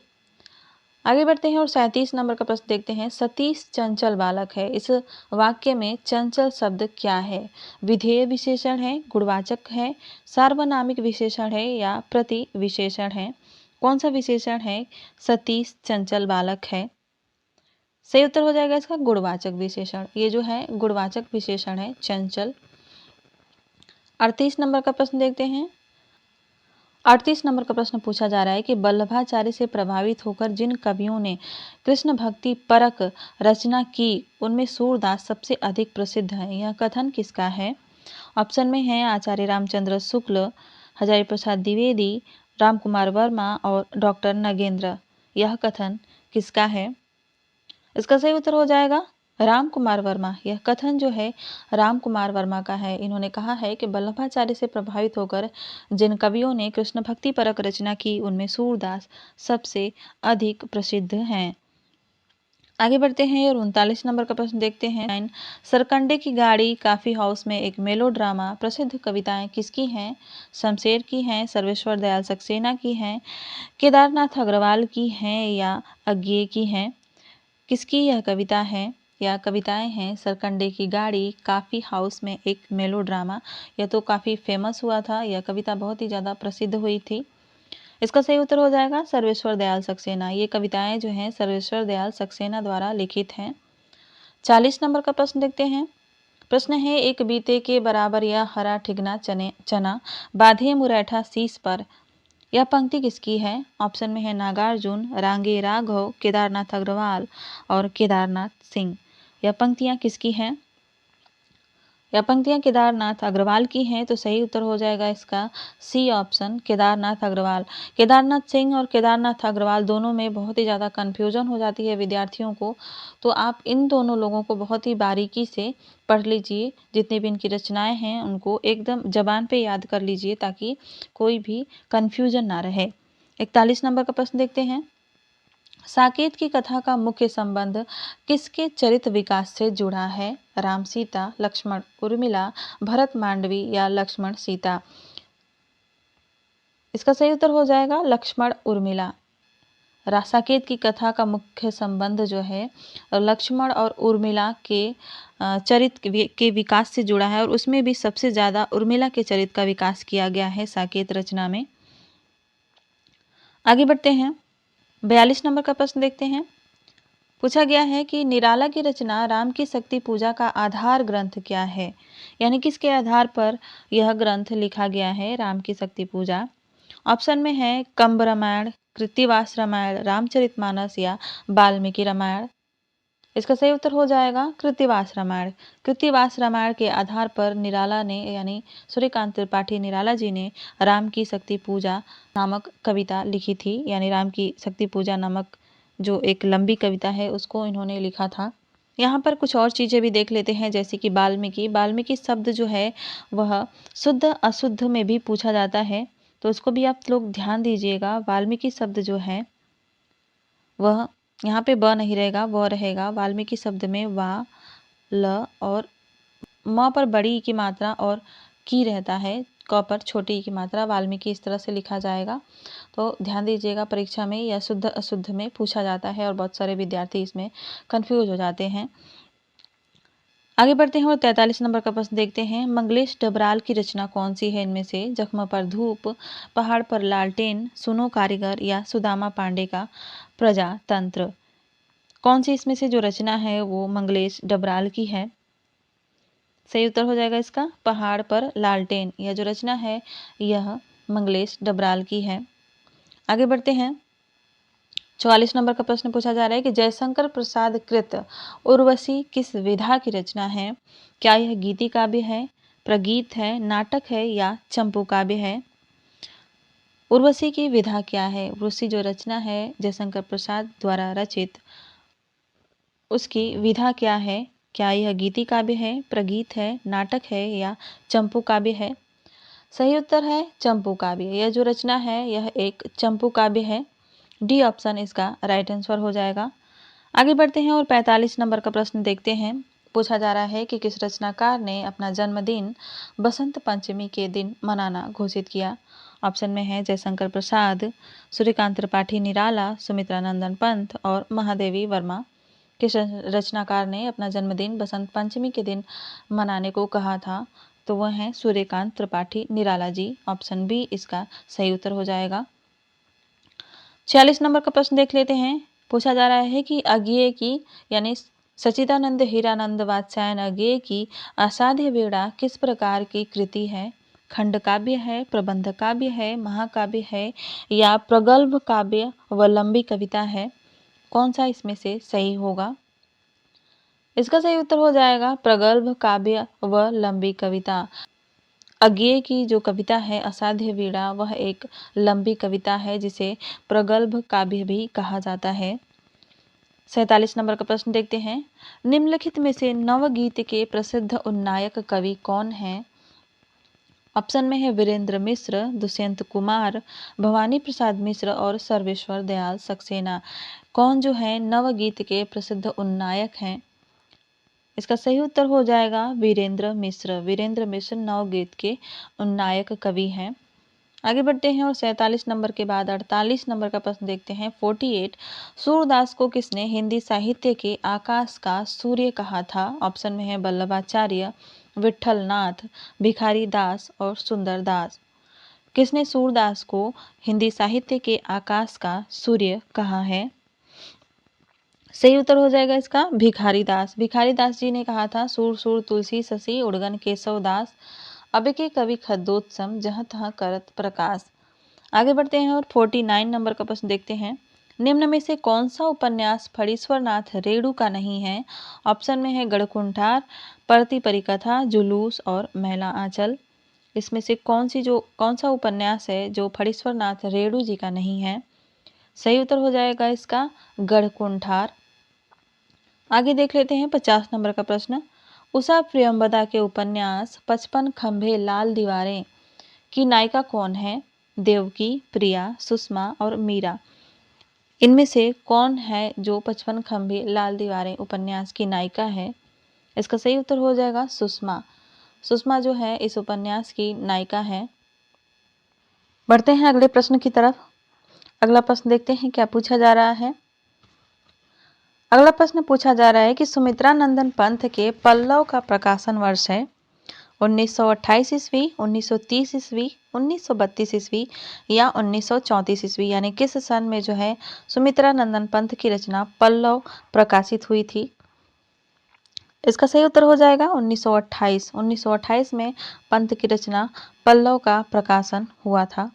आगे बढ़ते हैं और 37 नंबर का प्रश्न देखते हैं। सतीश चंचल बालक है, इस वाक्य में चंचल शब्द क्या है? विधेय विशेषण है, गुणवाचक है, सार्वनामिक विशेषण है या प्रति विशेषण है? कौन सा विशेषण है सतीश चंचल बालक है? सही उत्तर हो जाएगा इसका गुणवाचक विशेषण। ये जो है गुणवाचक विशेषण है चंचल। 38 नंबर का प्रश्न देखते हैं। 38 नंबर का प्रश्न पूछा जा रहा है कि वल्लभाचार्य से प्रभावित होकर जिन कवियों ने कृष्ण भक्ति परक रचना की उनमें सूरदास सबसे अधिक प्रसिद्ध है। यह कथन किसका है? ऑप्शन में है आचार्य रामचंद्र शुक्ल, हजारी प्रसाद द्विवेदी, राम कुमार वर्मा और डॉक्टर नगेंद्र। यह कथन किसका है? इसका सही उत्तर हो जाएगा राम कुमार वर्मा। यह कथन जो है राम कुमार वर्मा का है। इन्होंने कहा है कि वल्लभाचार्य से प्रभावित होकर जिन कवियों ने कृष्ण भक्ति परक रचना की उनमें सूरदास सबसे अधिक प्रसिद्ध हैं। आगे बढ़ते हैं और 39 नंबर का प्रश्न देखते हैं। सरकंडे की गाड़ी, काफी हाउस में एक मेलोड्रामा, प्रसिद्ध कविताएं किसकी हैं? शमशेर की हैं, सर्वेश्वर दयाल सक्सेना की हैं, केदारनाथ अग्रवाल की हैं या अज्ञे की हैं? किसकी यह कविता है या कविताएं हैं? सरकंडे की गाड़ी, काफ़ी हाउस में एक मेलोड्रामा। यह तो काफ़ी फेमस हुआ था, यह कविता बहुत ही ज़्यादा प्रसिद्ध हुई थी। इसका सही उत्तर हो जाएगा सर्वेश्वर दयाल सक्सेना। ये कविताएं जो हैं सर्वेश्वर दयाल सक्सेना द्वारा लिखित हैं। 40 नंबर का प्रश्न देखते हैं। प्रश्न है, एक बीते के बराबर या हरा ठिगना चना बाधे मुरैठा शीश पर। यह पंक्ति किसकी है? ऑप्शन में है नागार्जुन, रांगे राघव, केदारनाथ अग्रवाल और केदारनाथ सिंह। यह पंक्तियां किसकी हैं? यह पंक्तियां केदारनाथ अग्रवाल की हैं, तो सही उत्तर हो जाएगा इसका सी ऑप्शन, केदारनाथ अग्रवाल। केदारनाथ सिंह और केदारनाथ अग्रवाल दोनों में बहुत ही ज़्यादा कन्फ्यूजन हो जाती है विद्यार्थियों को, तो आप इन दोनों लोगों को बहुत ही बारीकी से पढ़ लीजिए। जितनी भी इनकी रचनाएं हैं उनको एकदम जबान पे याद कर लीजिए ताकि कोई भी कन्फ्यूजन ना रहे। 41 नंबर का प्रश्न देखते हैं। साकेत की कथा का मुख्य संबंध किसके चरित्र विकास से जुड़ा है? राम सीता, लक्ष्मण उर्मिला, भरत मांडवी या लक्ष्मण सीता? इसका सही उत्तर हो जाएगा लक्ष्मण उर्मिला। साकेत की कथा का मुख्य संबंध जो है लक्ष्मण और उर्मिला के चरित्र के विकास से जुड़ा है और उसमें भी सबसे ज़्यादा उर्मिला के चरित्र का विकास किया गया है साकेत रचना में। आगे बढ़ते हैं। 42 नंबर का प्रश्न देखते हैं। पूछा गया है कि निराला की रचना राम की शक्ति पूजा का आधार ग्रंथ क्या है? यानी किसके आधार पर यह ग्रंथ लिखा गया है राम की शक्ति पूजा? ऑप्शन में है कंब रामायण, कृत्तिवास रामायण, रामचरितमानस या वाल्मीकि रामायण। इसका सही उत्तर हो जाएगा कृत्तिवास रामायण। कृत्तिवास रामायण के आधार पर निराला ने यानी सूर्यकांत त्रिपाठी निराला जी ने राम की शक्ति पूजा नामक कविता लिखी थी। यानी राम की शक्ति पूजा नामक जो एक लंबी कविता है उसको इन्होंने लिखा था। यहाँ पर कुछ और चीज़ें भी देख लेते हैं, जैसे कि वाल्मीकि शब्द जो है वह शुद्ध अशुद्ध में भी पूछा जाता है, तो उसको भी आप लोग ध्यान दीजिएगा। वाल्मीकि शब्द जो है वह यहाँ पे ब नहीं रहेगा, व रहेगा। वाल्मीकि शब्द में वा, ल और म पर बड़ी की मात्रा और की रहता है, क पर छोटी की मात्रा। वाल्मीकि इस तरह से लिखा जाएगा, तो ध्यान दीजिएगा। परीक्षा में यह शुद्ध अशुद्ध में पूछा जाता है और बहुत सारे विद्यार्थी इसमें कंफ्यूज हो जाते हैं। आगे बढ़ते हैं और 43 नंबर का प्रश्न देखते हैं। मंगलेश डबराल की रचना कौन सी है इनमें से? जख्म पर धूप, पहाड़ पर लालटेन, सुनो कारीगर या सुदामा पांडे का प्रजातंत्र? कौन सी इसमें से जो रचना है वो मंगलेश डबराल की है? सही उत्तर हो जाएगा इसका पहाड़ पर लालटेन। यह जो रचना है यह मंगलेश डबराल की है। आगे बढ़ते हैं। 44 नंबर का प्रश्न पूछा जा रहा है कि जयशंकर प्रसाद कृत उर्वशी किस विधा की रचना है? क्या यह गीति काव्य है, प्रगीत है, नाटक है या चंपू काव्य है? उर्वशी की विधा क्या है? उर्वशी जो रचना है जयशंकर प्रसाद द्वारा रचित, उसकी विधा क्या है? क्या यह गीति काव्य है, प्रगीत है, नाटक है या चंपू काव्य है? सही उत्तर है चंपू काव्य। यह जो रचना है यह एक चंपू काव्य है। डी ऑप्शन इसका राइट आंसर हो जाएगा। आगे बढ़ते हैं और 45 नंबर का प्रश्न देखते हैं। पूछा जा रहा है कि किस रचनाकार ने अपना जन्मदिन बसंत पंचमी के दिन मनाना घोषित किया? ऑप्शन में है जयशंकर प्रसाद, सूर्यकांत त्रिपाठी निराला, सुमित्रा नंदन पंत और महादेवी वर्मा। किस रचनाकार ने अपना जन्मदिन बसंत पंचमी के दिन मनाने को कहा था? तो वह हैं सूर्यकांत त्रिपाठी निराला जी। ऑप्शन बी इसका सही उत्तर हो जाएगा। 46 नंबर का प्रश्न देख लेते हैं। पूछा जा रहा है कि अज्ञेय की यानी सच्चिदानंद हीरानंद वात्स्यायन अज्ञेय की असाध्य वीणा किस प्रकार की कृति है? खंड काव्य है, प्रबंध काव्य है, महाकाव्य है या प्रगल्भ काव्य व लंबी कविता है? कौन सा इसमें से सही होगा? इसका सही उत्तर हो जाएगा प्रगल्भ काव्य व लंबी कविता। अज्ञेय की जो कविता है असाध्य वीणा, वह एक लंबी कविता है जिसे प्रगल्भ काव्य भी कहा जाता है। 47 नंबर का प्रश्न देखते हैं। निम्नलिखित में से नवगीत के प्रसिद्ध उन्नायक कवि कौन हैं? ऑप्शन में है वीरेंद्र मिश्र, दुष्यंत कुमार, भवानी प्रसाद मिश्र और सर्वेश्वर दयाल सक्सेना। कौन जो है नवगीत के प्रसिद्ध उन्नायक हैं? इसका सही उत्तर हो जाएगा वीरेंद्र मिश्र। वीरेंद्र मिश्र नवगीत के उन्नायक कवि हैं। आगे बढ़ते हैं और 47 नंबर के बाद 48 नंबर का प्रश्न देखते हैं। 48 सूरदास को किसने हिंदी साहित्य के आकाश का सूर्य कहा था? ऑप्शन में है वल्लभाचार्य, विठल नाथ, भिखारी दास और सुंदर दास। किसने सूरदास को हिंदी साहित्य के आकाश का सूर्य कहा है? सही उत्तर हो जाएगा इसका भिखारी दास। भिखारी दास जी ने कहा था, सूर सूर तुलसी शशि उड़गन केशव दास, अब के कवि खद्दोत्सम जहाँ तहाँ करत प्रकाश। आगे बढ़ते हैं और 49 नंबर का प्रश्न देखते हैं। निम्न में से कौन सा उपन्यास फणीश्वर नाथ रेणु का नहीं है? ऑप्शन में है गढ़कुंठार, परती परिकथा, जुलूस और मैला आंचल। इसमें से कौन सा उपन्यास है जो फणीश्वर नाथ रेणु जी का नहीं है? सही उत्तर हो जाएगा इसका गढ़कुंठार। आगे देख लेते हैं 50 नंबर का प्रश्न। उषा प्रियंवदा के उपन्यास 55 खंभे लाल दीवारें की नायिका कौन है? देवकी, प्रिया, सुषमा और मीरा। इनमें से कौन है जो 55 खंभे लाल दीवारें उपन्यास की नायिका है? इसका सही उत्तर हो जाएगा सुषमा। सुषमा जो है इस उपन्यास की नायिका है। बढ़ते हैं अगले प्रश्न की तरफ। अगला प्रश्न देखते हैं क्या पूछा जा रहा है। अगला प्रश्न पूछा जा रहा है कि सुमित्रा नंदन पंथ के पल्लव का प्रकाशन वर्ष है 1928 ईस्वी, 1930 ईस्वी, 1932 ईस्वी या 1934 ईस्वी। यानी किस सन में जो है सुमित्रा नंदन पंथ की रचना पल्लव प्रकाशित हुई थी? इसका सही उत्तर हो जाएगा 1928। 1928 में पंथ की रचना पल्लव का प्रकाशन हुआ था।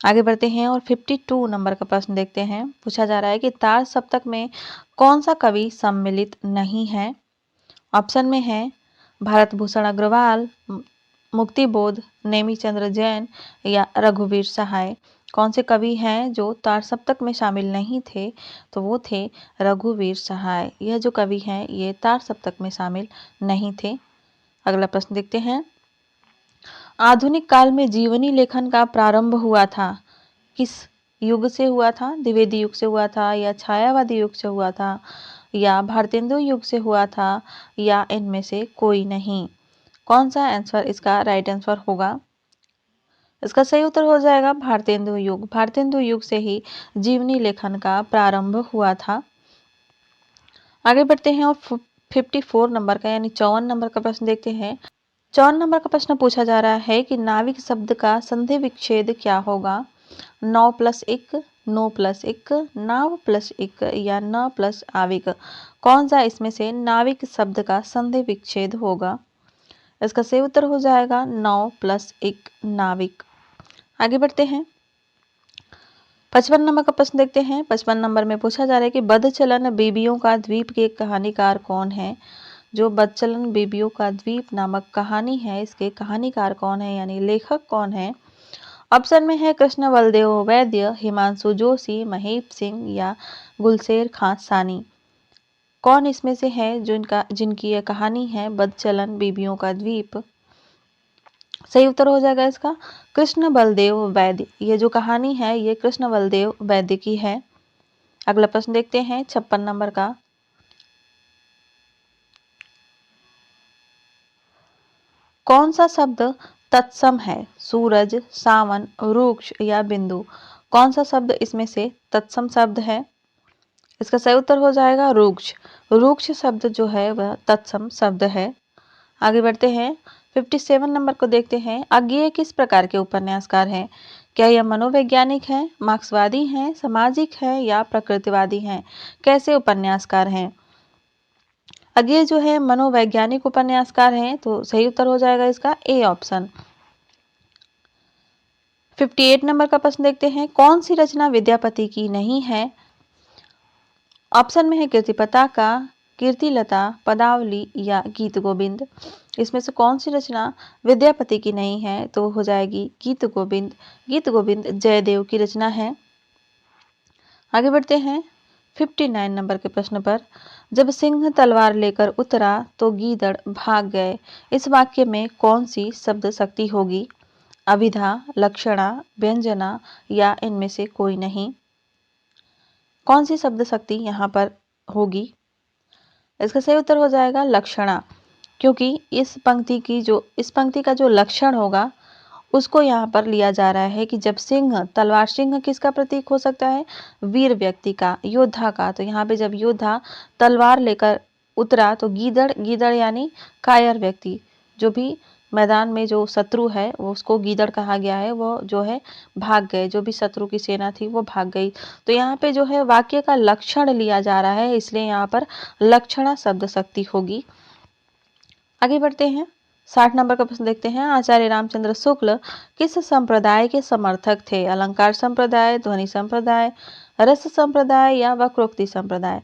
आगे बढ़ते हैं और 52 नंबर का प्रश्न देखते हैं। पूछा जा रहा है कि तार सप्तक में कौन सा कवि सम्मिलित नहीं है? ऑप्शन में है भारत भूषण अग्रवाल, मुक्तिबोध, नेमीचंद्र जैन या रघुवीर सहाय। कौन से कवि हैं जो तार सप्तक में शामिल नहीं थे? तो वो थे रघुवीर सहाय। यह जो कवि हैं ये तार सप्तक में शामिल नहीं थे। अगला प्रश्न देखते हैं। आधुनिक काल में जीवनी लेखन का प्रारंभ हुआ था किस युग से हुआ था? द्विवेदी युग से हुआ था या छायावादी युग से हुआ था या भारतेंदु युग से हुआ था या इनमें से कोई नहीं? कौन सा आंसर इसका राइट आंसर होगा? इसका सही उत्तर हो जाएगा भारतेंदु युग। भारतेंदु युग से ही जीवनी लेखन का प्रारंभ हुआ था। आगे बढ़ते हैं और 54 नंबर का यानी 54 नंबर का प्रश्न देखते हैं। 54 नंबर का प्रश्न पूछा जा रहा है कि नाविक शब्द का संधि विच्छेद क्या होगा? नौ प्लस एक, नो प्लस एक, नाव प्लस एक या न प्लस आविक। कौन सा इसमें से नाविक शब्द का संधि विच्छेद होगा? इसका सही उत्तर हो जाएगा 9 प्लस 1 नाविक। आगे बढ़ते हैं 55 नंबर का प्रश्न देखते हैं। 55 नंबर में पूछा जा रहा है कि बदचलन बीबियों का द्वीप के कहानीकार कौन है? जो बदचलन बीबियों का द्वीप नामक कहानी है इसके कहानीकार कौन है यानी लेखक कौन है? ऑप्शन में है कृष्ण बलदेव वैद्य, हिमांशु जोशी, महेप सिंह या गुलशेर खां सानी। कौन इसमें से है जिनकी यह कहानी है बदचलन बीबियों का द्वीप? सही उत्तर हो जाएगा इसका कृष्ण बलदेव वैद्य। ये जो कहानी है ये कृष्ण बलदेव वैद्य की है। अगला प्रश्न देखते हैं 56 नंबर का। कौन सा शब्द तत्सम है? सूरज, सावन, वृक्ष या बिंदु। कौन सा शब्द इसमें से तत्सम शब्द है? इसका सही उत्तर हो जाएगा वृक्ष। वृक्ष शब्द जो है वह तत्सम शब्द है। आगे बढ़ते हैं 57 नंबर को देखते हैं। अज्ञेय किस प्रकार के उपन्यासकार हैं? क्या यह मनोवैज्ञानिक हैं, मार्क्सवादी हैं, सामाजिक हैं या प्रकृतिवादी हैं? कैसे उपन्यासकार हैं? अज्ञेय जो है मनोवैज्ञानिक उपन्यासकार हैं। तो सही उत्तर हो जाएगा इसका ए ऑप्शन। 58 नंबर का प्रश्न देखते हैं, कौन सी रचना विद्यापति की नहीं है? ऑप्शन में है कीर्ति पताका, कीर्तिलता, पदावली या गीत गोविंद। इसमें से कौन सी रचना विद्यापति की नहीं है? तो हो जाएगी गीत गोविंद। गीत गोविंद जयदेव की रचना है। आगे बढ़ते हैं 59 नंबर के प्रश्न पर, जब सिंह तलवार लेकर उतरा तो गीदड़ भाग गए। इस वाक्य में कौन सी शब्द शक्ति होगी? अभिधा, लक्षणा, व्यंजना या इनमें से कोई नहीं? कौन सी शब्द शक्ति यहाँ पर होगी? इसका सही उत्तर हो जाएगा लक्षणा, क्योंकि इस पंक्ति का जो लक्षण होगा उसको यहाँ पर लिया जा रहा है कि जब तलवार, सिंह किसका प्रतीक हो सकता है? वीर व्यक्ति का, योद्धा का। तो यहाँ पे जब योद्धा तलवार लेकर उतरा तो गीदड़ यानी कायर व्यक्ति, जो भी मैदान में जो शत्रु है वो उसको गीदड़ कहा गया है, वो जो है भाग गए, जो भी शत्रु की सेना थी वो भाग गई। तो यहाँ पे जो है वाक्य का लक्षण लिया जा रहा है, इसलिए यहाँ पर लक्षणा शब्द शक्ति होगी। आगे बढ़ते हैं 60 नंबर का प्रश्न देखते हैं, आचार्य रामचंद्र शुक्ल किस संप्रदाय के समर्थक थे? अलंकार संप्रदाय, ध्वनि संप्रदाय, रस संप्रदाय या वक्रोक्ति संप्रदाय?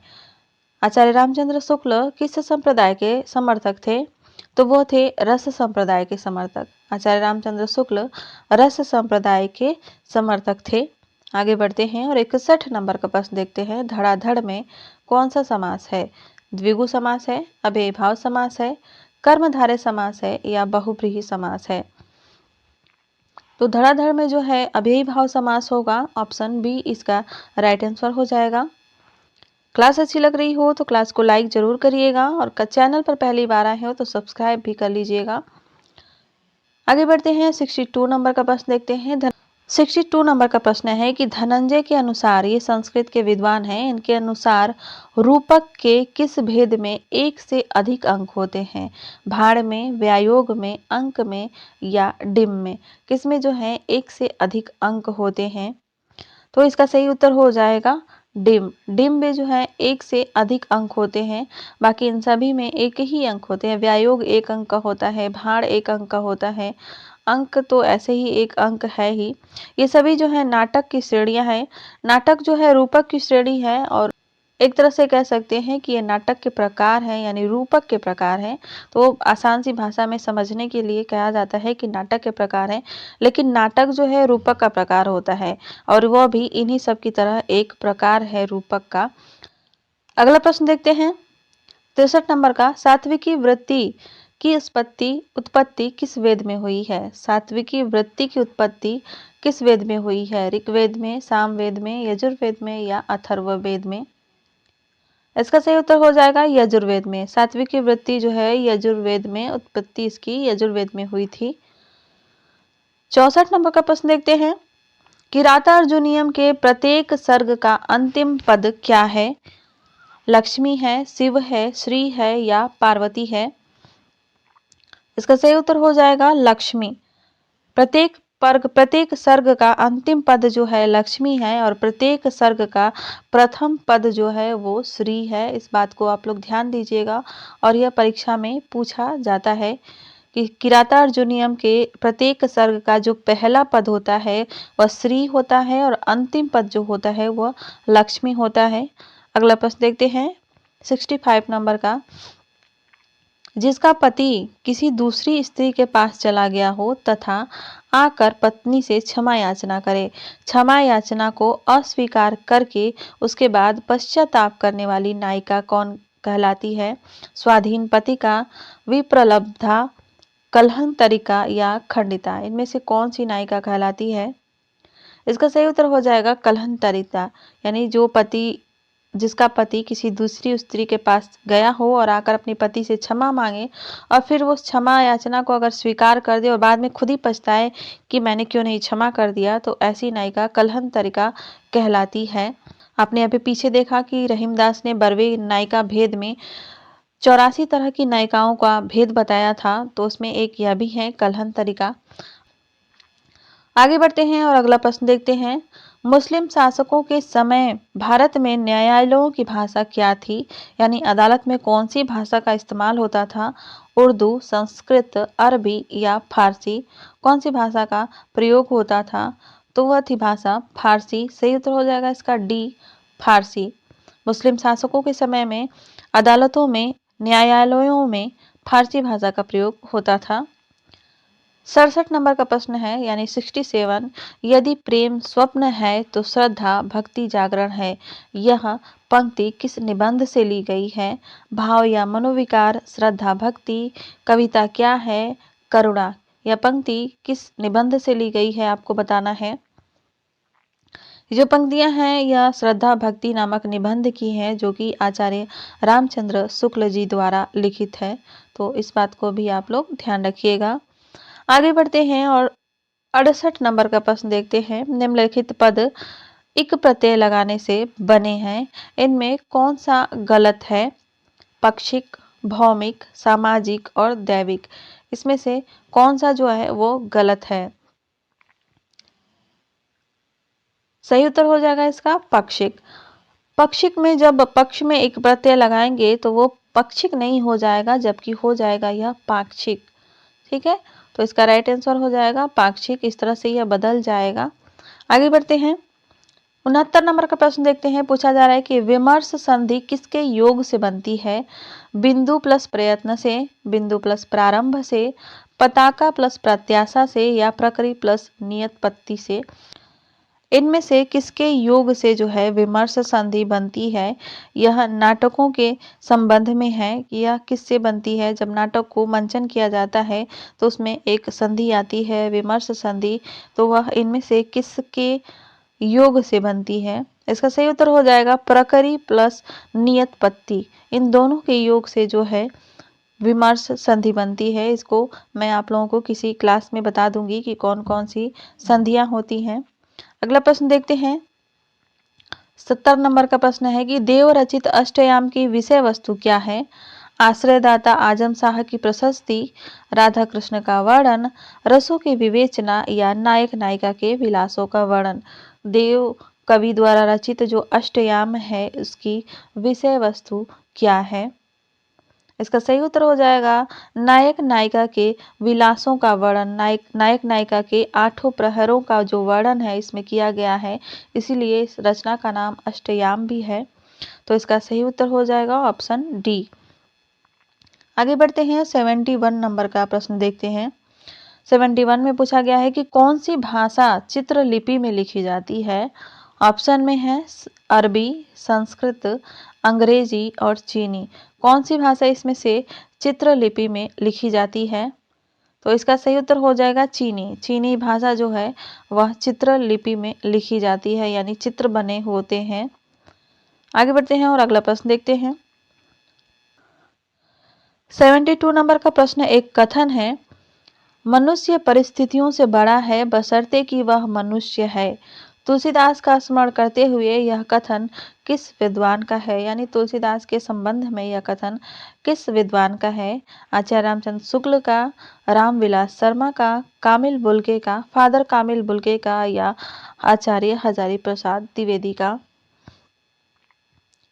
आचार्य रामचंद्र शुक्ल किस संप्रदाय के समर्थक थे? तो वो थे रस संप्रदाय के समर्थक। आचार्य रामचंद्र शुक्ल रस संप्रदाय के समर्थक थे। आगे बढ़ते हैं और 61 नंबर का प्रश्न देखते हैं, धड़ाधड़ में कौन सा समास है? द्विगु समास है, अव्ययीभाव समास है, कर्मधारय समास है या बहुव्रीहि समास है? तो धड़ाधड़ में जो है अव्ययीभाव समास होगा, ऑप्शन बी इसका राइट आंसर हो जाएगा। क्लास अच्छी लग रही हो तो क्लास को लाइक जरूर करिएगा और चैनल पर पहली बार आए हो तो सब्सक्राइब भी कर लीजिएगा। आगे बढ़ते हैं 62 नंबर का प्रश्न देखते हैं। 62 नंबर का प्रश्न है कि धनंजय के अनुसार, ये संस्कृत के विद्वान हैं, इनके अनुसार रूपक के किस भेद में एक से अधिक अंक होते हैं? भाड़ में, व्यायोग में, अंक में या डिम में? किसमें जो है एक से अधिक अंक होते हैं? तो इसका सही उत्तर हो जाएगा डिम में जो है एक से अधिक अंक होते हैं, बाकी इन सभी में एक ही अंक होते हैं। व्यायोग एक अंक का होता है, भाड़ एक अंक का होता है, अंक तो ऐसे ही एक अंक है ही। ये सभी जो है नाटक की श्रेणियां हैं। नाटक जो है रूपक की श्रेणी है और एक तरह से कह सकते हैं कि ये नाटक के प्रकार हैं, यानी रूपक के प्रकार हैं। तो आसान सी भाषा में समझने के लिए कहा जाता है कि नाटक के प्रकार हैं, लेकिन नाटक जो है रूपक का प्रकार होता है और वह भी इन्हीं सब की तरह एक प्रकार है रूपक का। अगला प्रश्न देखते हैं 63 नंबर का, सात्विकी वृत्ति की उत्पत्ति किस वेद में हुई है? सात्विकी वृत्ति की उत्पत्ति किस वेद में हुई है? ऋग्वेद में, सामवेद में, यजुर्वेद में या अथर्ववेद में? इसका सही उत्तर हो जाएगा यजुर्वेद में। सात्विकी वृत्ति जो है यजुर्वेद में, उत्पत्ति इसकी यजुर्वेद में हुई थी। 64 नंबर का प्रश्न देखते हैं, किरातार्जुनीयम के प्रत्येक सर्ग का अंतिम पद क्या है? लक्ष्मी है, शिव है, श्री है या पार्वती है? इसका सही उत्तर हो जाएगा लक्ष्मी। प्रत्येक सर्ग का अंतिम पद जो है लक्ष्मी है और प्रत्येक सर्ग का प्रथम पद जो है वो श्री है। इस बात को आप लोग ध्यान दीजिएगा और यह परीक्षा में पूछा जाता है कि किरातार्जुनीयम के प्रत्येक सर्ग का जो पहला पद होता है वह श्री होता है और अंतिम पद जो होता है वह लक्ष्मी होता है। अगला प्रश्न देखते हैं 65 नंबर का, जिसका पति किसी दूसरी स्त्री के पास चला गया हो तथा आकर पत्नी से क्षमा याचना करे, क्षमा याचना को अस्वीकार करके उसके बाद पश्चाताप करने वाली नायिका कौन कहलाती है? स्वाधीन पतिका, विप्रलब्धा, कलहंतरिका या खंडिता? इनमें से कौन सी नायिका कहलाती है? इसका सही उत्तर हो जाएगा कलहंतरिता, यानी जिसका पति किसी दूसरी स्त्री के पास गया हो और आकर अपने पति से क्षमा मांगे और फिर वो क्षमा याचना को अगर स्वीकार कर दे और बाद में खुद ही पछताए कि मैंने क्यों नहीं क्षमा कर दिया, तो ऐसी नायिका कलहंतरिका कहलाती है। आपने अभी पीछे देखा कि रहीमदास ने 12वें नायिका भेद में 84 तरह की नायिकाओं का भेद बताया था, तो उसमें एक यह भी है कलहंतरिका। आगे बढ़ते हैं और अगला प्रश्न देखते हैं, मुस्लिम शासकों के समय भारत में न्यायालयों की भाषा क्या थी? यानी अदालत में कौन सी भाषा का इस्तेमाल होता था? उर्दू, संस्कृत, अरबी या फारसी? कौन सी भाषा का प्रयोग होता था? तो वह थी भाषा फारसी। सही उत्तर हो जाएगा इसका डी, फारसी। मुस्लिम शासकों के समय में अदालतों में, न्यायालयों में फारसी भाषा का प्रयोग होता था। 67 नंबर का प्रश्न है यानी 67, यदि प्रेम स्वप्न है तो श्रद्धा भक्ति जागरण है। यह पंक्ति किस निबंध से ली गई है? भाव या मनोविकार, श्रद्धा भक्ति, कविता क्या है, करुणा? यह पंक्ति किस निबंध से ली गई है आपको बताना है। जो पंक्तियां हैं यह श्रद्धा भक्ति नामक निबंध की हैं, जो कि आचार्य रामचंद्र शुक्ल जी द्वारा लिखित है। तो इस बात को भी आप लोग ध्यान रखिएगा। आगे बढ़ते हैं और 68 नंबर का प्रश्न देखते हैं। निम्नलिखित पद इक प्रत्यय लगाने से बने हैं, इनमें कौन सा गलत है? पाक्षिक, भौमिक, सामाजिक और दैविक। इसमें से कौन सा जो है वो गलत है? सही उत्तर हो जाएगा इसका पाक्षिक। पाक्षिक में जब पक्ष में एक प्रत्यय लगाएंगे तो वो पाक्षिक नहीं हो जाएगा, जबकि हो जाएगा यह पाक्षिक। ठीक है, तो इसका राइट आंसर हो जाएगा पाक्षिक। इस तरह से यह बदल जाएगा। आगे बढ़ते हैं। 69 नंबर का प्रश्न देखते हैं। पूछा जा रहा है कि विमर्श संधि किसके योग से बनती है? बिंदु प्लस प्रयत्न से, बिंदु प्लस प्रारंभ से, पताका प्लस प्रत्याशा से या प्रकृति प्लस नियतपत्ति से? इनमें से किसके योग से जो है विमर्श संधि बनती है? यह नाटकों के संबंध में है। यह किससे बनती है? जब नाटक को मंचन किया जाता है तो उसमें एक संधि आती है विमर्श संधि, तो वह इनमें से किसके योग से बनती है? इसका सही उत्तर हो जाएगा प्रकृति प्लस नियतपत्ति। इन दोनों के योग से जो है विमर्श संधि बनती है। इसको मैं आप लोगों को किसी क्लास में बता दूंगी कि कौन कौन सी संधियां होती हैं। अगला प्रश्न देखते हैं। 70 नंबर का प्रश्न है कि देव रचित अष्टयाम की विषय वस्तु क्या है? आश्रयदाता आजम शाह की प्रशस्ति, राधा कृष्ण का वर्णन, रसों की विवेचना या नायक नायिका के विलासों का वर्णन? देव कवि द्वारा रचित जो अष्टयाम है उसकी विषय वस्तु क्या है? इसका सही उत्तर हो जाएगा नायक नायिका के विलासों का वर्णन। नायक नायिका के 8 प्रहरों का जो वर्णन है इसमें किया गया है, इसीलिए इस रचना का नाम अष्टयाम भी है। तो इसका सही उत्तर हो जाएगा ऑप्शन डी। आगे बढ़ते हैं। 71 नंबर का प्रश्न देखते हैं। 71 में पूछा गया है कि कौन सी भाषा चित्रलिपि में लिखी जाती है? ऑप्शन में है अरबी, संस्कृत, अंग्रेजी और चीनी। कौन सी भाषा इसमें से चित्रलिपि में लिखी जाती है? तो इसका सही उत्तर हो जाएगा चीनी। चीनी भाषा जो है वह चित्रलिपि में लिखी जाती है, यानी चित्र बने होते हैं। आगे बढ़ते हैं और अगला प्रश्न देखते हैं। 72 नंबर का प्रश्न एक कथन है, मनुष्य परिस्थितियों से बड़ा है बशर्ते कि वह मनुष्य है। तुलसीदास का स्मरण करते हुए यह कथन किस विद्वान का है? यानी तुलसीदास के संबंध में यह कथन किस विद्वान का है? आचार्य रामचंद्र शुक्ल का, रामविलास शर्मा का, कामिल बुल्के का, फादर कामिल बुल्के का या आचार्य हजारी प्रसाद द्विवेदी का?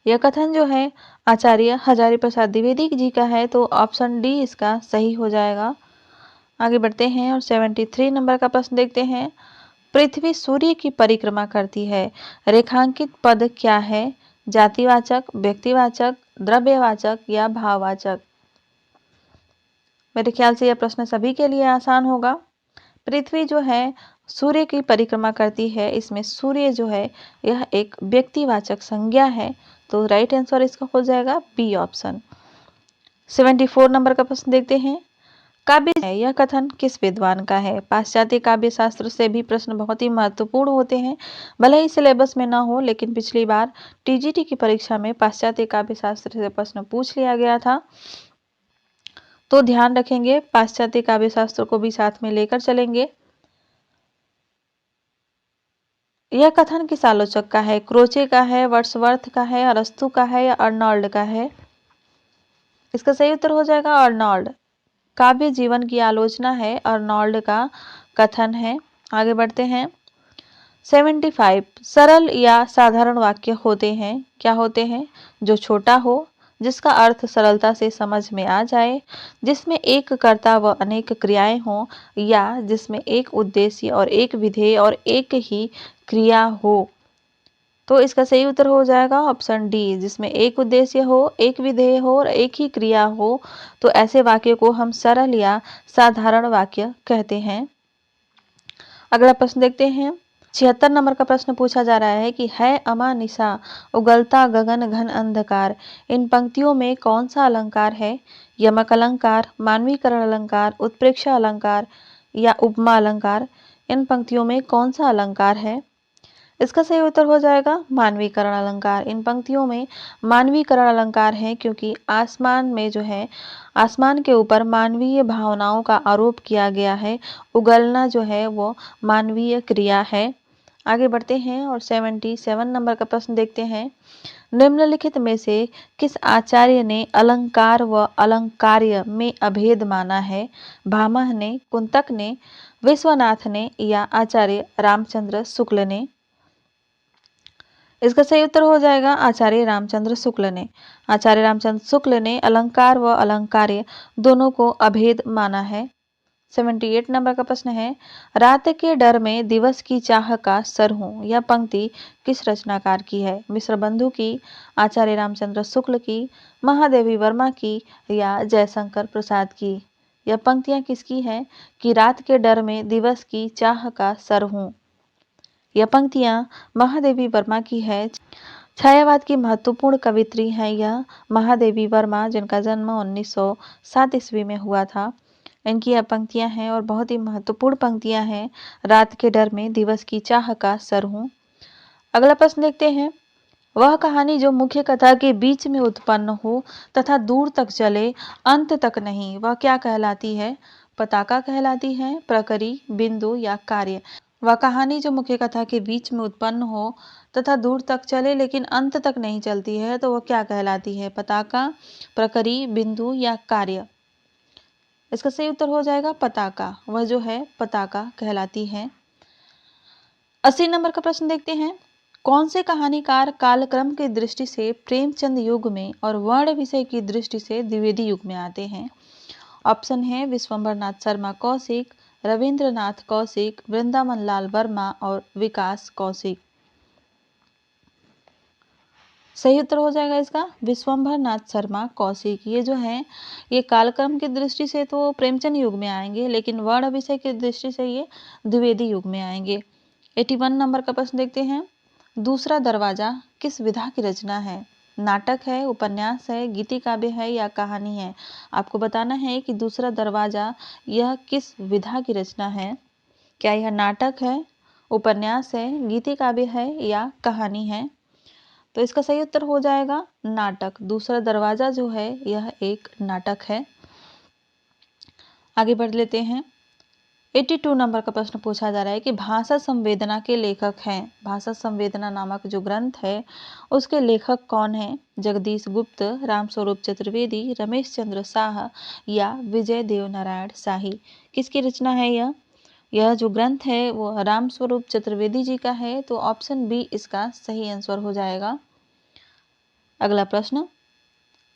यह कथन जो है आचार्य हजारी प्रसाद द्विवेदी जी का है, तो ऑप्शन डी इसका सही हो जाएगा। आगे बढ़ते हैं और 73 नंबर का प्रश्न देखते हैं। पृथ्वी सूर्य की परिक्रमा करती है, रेखांकित पद क्या है? जातिवाचक, व्यक्तिवाचक, द्रव्यवाचक या भाववाचक? मेरे ख्याल से यह प्रश्न सभी के लिए आसान होगा। पृथ्वी जो है सूर्य की परिक्रमा करती है, इसमें सूर्य जो है यह एक व्यक्तिवाचक संज्ञा है, तो राइट आंसर इसका हो जाएगा बी ऑप्शन। 74 नंबर का प्रश्न देखते हैं। काव्य है यह कथन किस विद्वान का है? पाश्चात्य काव्य शास्त्र से भी प्रश्न बहुत ही महत्वपूर्ण होते हैं, भले ही सिलेबस में ना हो, लेकिन पिछली बार टीजीटी की परीक्षा में पाश्चात्य काव्य शास्त्र से प्रश्न पूछ लिया गया था, तो ध्यान रखेंगे, पाश्चात्य काव्य शास्त्र को भी साथ में लेकर चलेंगे। यह कथन किस आलोचक का है? क्रोचे का है, वर्ड्सवर्थ का है, अरस्तु का है या अर्नॉल्ड का है? इसका सही उत्तर हो जाएगा अर्नॉल्ड। काव्य जीवन की आलोचना है, अर्नॉल्ड का कथन है। आगे बढ़ते हैं। 75 सरल या साधारण वाक्य होते हैं, क्या होते हैं? जो छोटा हो, जिसका अर्थ सरलता से समझ में आ जाए, जिसमें एक कर्ता व अनेक क्रियाएं हों, या जिसमें एक उद्देश्य और एक विधेय और एक ही क्रिया हो। तो इसका सही उत्तर हो जाएगा ऑप्शन डी, जिसमें एक उद्देश्य हो, एक विधेय हो और एक ही क्रिया हो। तो ऐसे वाक्य को हम सरल या साधारण वाक्य कहते हैं। अगला प्रश्न देखते हैं। 76 नंबर का प्रश्न पूछा जा रहा है कि है अमा निशा उगलता गगन घन अंधकार, इन पंक्तियों में कौन सा अलंकार है? यमक अलंकार, मानवीकरण अलंकार, उत्प्रेक्षा अलंकार या उपमा अलंकार। इन पंक्तियों में कौन सा अलंकार है? इसका सही उत्तर हो जाएगा मानवीकरण अलंकार। इन पंक्तियों में मानवीकरण अलंकार है क्योंकि आसमान में जो है, आसमान के ऊपर मानवीय भावनाओं का आरोप किया गया है। उगलना जो है वो मानवीय क्रिया है। आगे बढ़ते हैं और 77 नंबर का प्रश्न देखते हैं। निम्नलिखित में से किस आचार्य ने अलंकार व अलंकार्य में अभेद माना है? भामह ने, कुंतक ने, विश्वनाथ ने या आचार्य रामचंद्र शुक्ल ने। इसका सही उत्तर हो जाएगा आचार्य रामचंद्र शुक्ल ने। आचार्य रामचंद्र शुक्ल ने अलंकार व अलंकार्य दोनों को अभेद माना है। 78 नंबर का प्रश्न है। रात के डर में दिवस की चाह का सर हूँ, यह पंक्ति किस रचनाकार की है? मिश्र बंधु की, आचार्य रामचंद्र शुक्ल की, महादेवी वर्मा की या जयशंकर प्रसाद की। यह पंक्तियां किसकी हैं कि रात के डर में दिवस की चाह का सर हूँ? यह पंक्तियां महादेवी वर्मा की है। छायावाद की महत्वपूर्ण कवित्री हैं यह महादेवी वर्मा, जिनका जन्म 1907 ईस्वी में हुआ था। इनकी यह पंक्तियां हैं और बहुत ही महत्वपूर्ण पंक्तियां हैं। रात के डर में दिवस की चाह का सर हूँ। अगला प्रश्न देखते हैं। वह कहानी जो मुख्य कथा के बीच में उत्पन्न हो तथा दूर तक चले, अंत तक नहीं, वह क्या कहलाती है? पताका कहलाती है, प्रकरी, बिंदु या कार्य। वह कहानी जो मुख्य कथा के बीच में उत्पन्न हो तथा दूर तक चले लेकिन अंत तक नहीं चलती है, तो वह क्या कहलाती है? पताका, प्रकरी, बिंदु या कार्य। इसका सही उत्तर हो जाएगा पताका। वह जो है पताका कहलाती है। 80 नंबर का प्रश्न देखते हैं। कौन से कहानीकार कालक्रम की दृष्टि से प्रेमचंद युग में और वर्ण विषय की दृष्टि से द्विवेदी युग में आते हैं? ऑप्शन है विश्वंभर नाथ शर्मा कौशिक, रविंद्रनाथ कौशिक, वृंदावन लाल वर्मा और विकास कौशिक। सही उत्तर हो जाएगा इसका विश्वंभर नाथ शर्मा कौशिक। ये जो है ये कालक्रम की दृष्टि से तो प्रेमचंद युग में आएंगे, लेकिन वर्ण विषय की दृष्टि से ये द्विवेदी युग में आएंगे। 81 नंबर का प्रश्न देखते हैं। दूसरा दरवाजा किस विधा की रचना है? नाटक है, उपन्यास है, गीति काव्य है या कहानी है? आपको बताना है कि दूसरा दरवाजा यह किस विधा की रचना है। क्या यह नाटक है, उपन्यास है, गीति काव्य है या कहानी है? तो इसका सही उत्तर हो जाएगा नाटक। दूसरा दरवाजा जो है यह एक नाटक है। आगे बढ़ लेते हैं। 82 नंबर का प्रश्न पूछा जा रहा है कि भाषा संवेदना के लेखक हैं। भाषा संवेदना नामक जो ग्रंथ है उसके लेखक कौन है? जगदीश गुप्त, रामस्वरूप चतुर्वेदी, रमेश चंद्र शाह या विजय देव नारायण शाही। किसकी रचना है यह जो ग्रंथ है वो रामस्वरूप चतुर्वेदी जी का है। तो ऑप्शन बी इसका सही आंसर हो जाएगा। अगला प्रश्न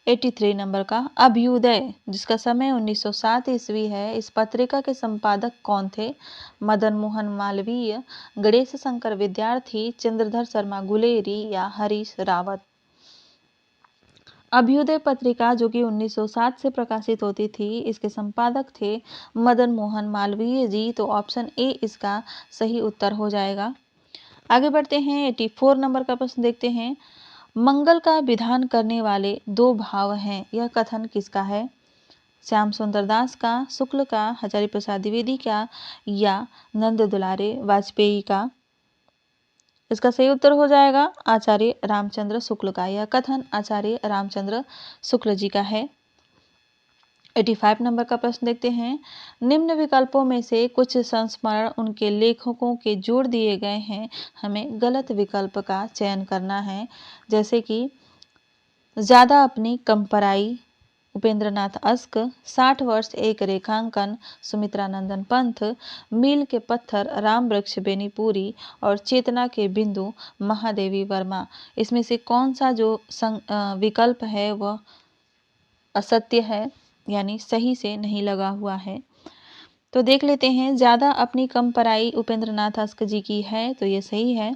83 नंबर का। अभ्युदय जिसका समय 1907 ईस्वी है, इस पत्रिका के संपादक कौन थे? मदन मोहन मालवीय, गणेश शंकर विद्यार्थी, चंद्रधर शर्मा गुलेरी या हरीश रावत। अभ्युदय पत्रिका जो कि 1907 से प्रकाशित होती थी, इसके संपादक थे मदन मोहन मालवीय जी। तो ऑप्शन ए इसका सही उत्तर हो जाएगा। आगे बढ़ते हैं। 84 नंबर का प्रश्न देखते हैं। मंगल का विधान करने वाले दो भाव हैं, यह कथन किसका है? श्याम सुंदर दास का, शुक्ल का, हजारी प्रसाद द्विवेदी का या नंद दुलारे वाजपेयी का। इसका सही उत्तर हो जाएगा आचार्य रामचंद्र शुक्ल का। यह कथन आचार्य रामचंद्र शुक्ल जी का है। 85 नंबर का प्रश्न देखते हैं। निम्न विकल्पों में से कुछ संस्मरण उनके लेखकों के जोड़ दिए गए हैं, हमें गलत विकल्प का चयन करना है। जैसे कि ज़्यादा अपनी कम पराई, उपेंद्रनाथ अस्क, 60 वर्ष एक रेखांकन सुमित्रा नंदन पंथ, मील के पत्थर राम वृक्ष बेनीपुरी और चेतना के बिंदु महादेवी वर्मा। इसमें से कौन सा जो विकल्प है वह असत्य है, यानी सही से नहीं लगा हुआ है। तो देख लेते हैं। ज़्यादा अपनी कम पराई उपेंद्रनाथ अस्क जी की है, तो ये सही है।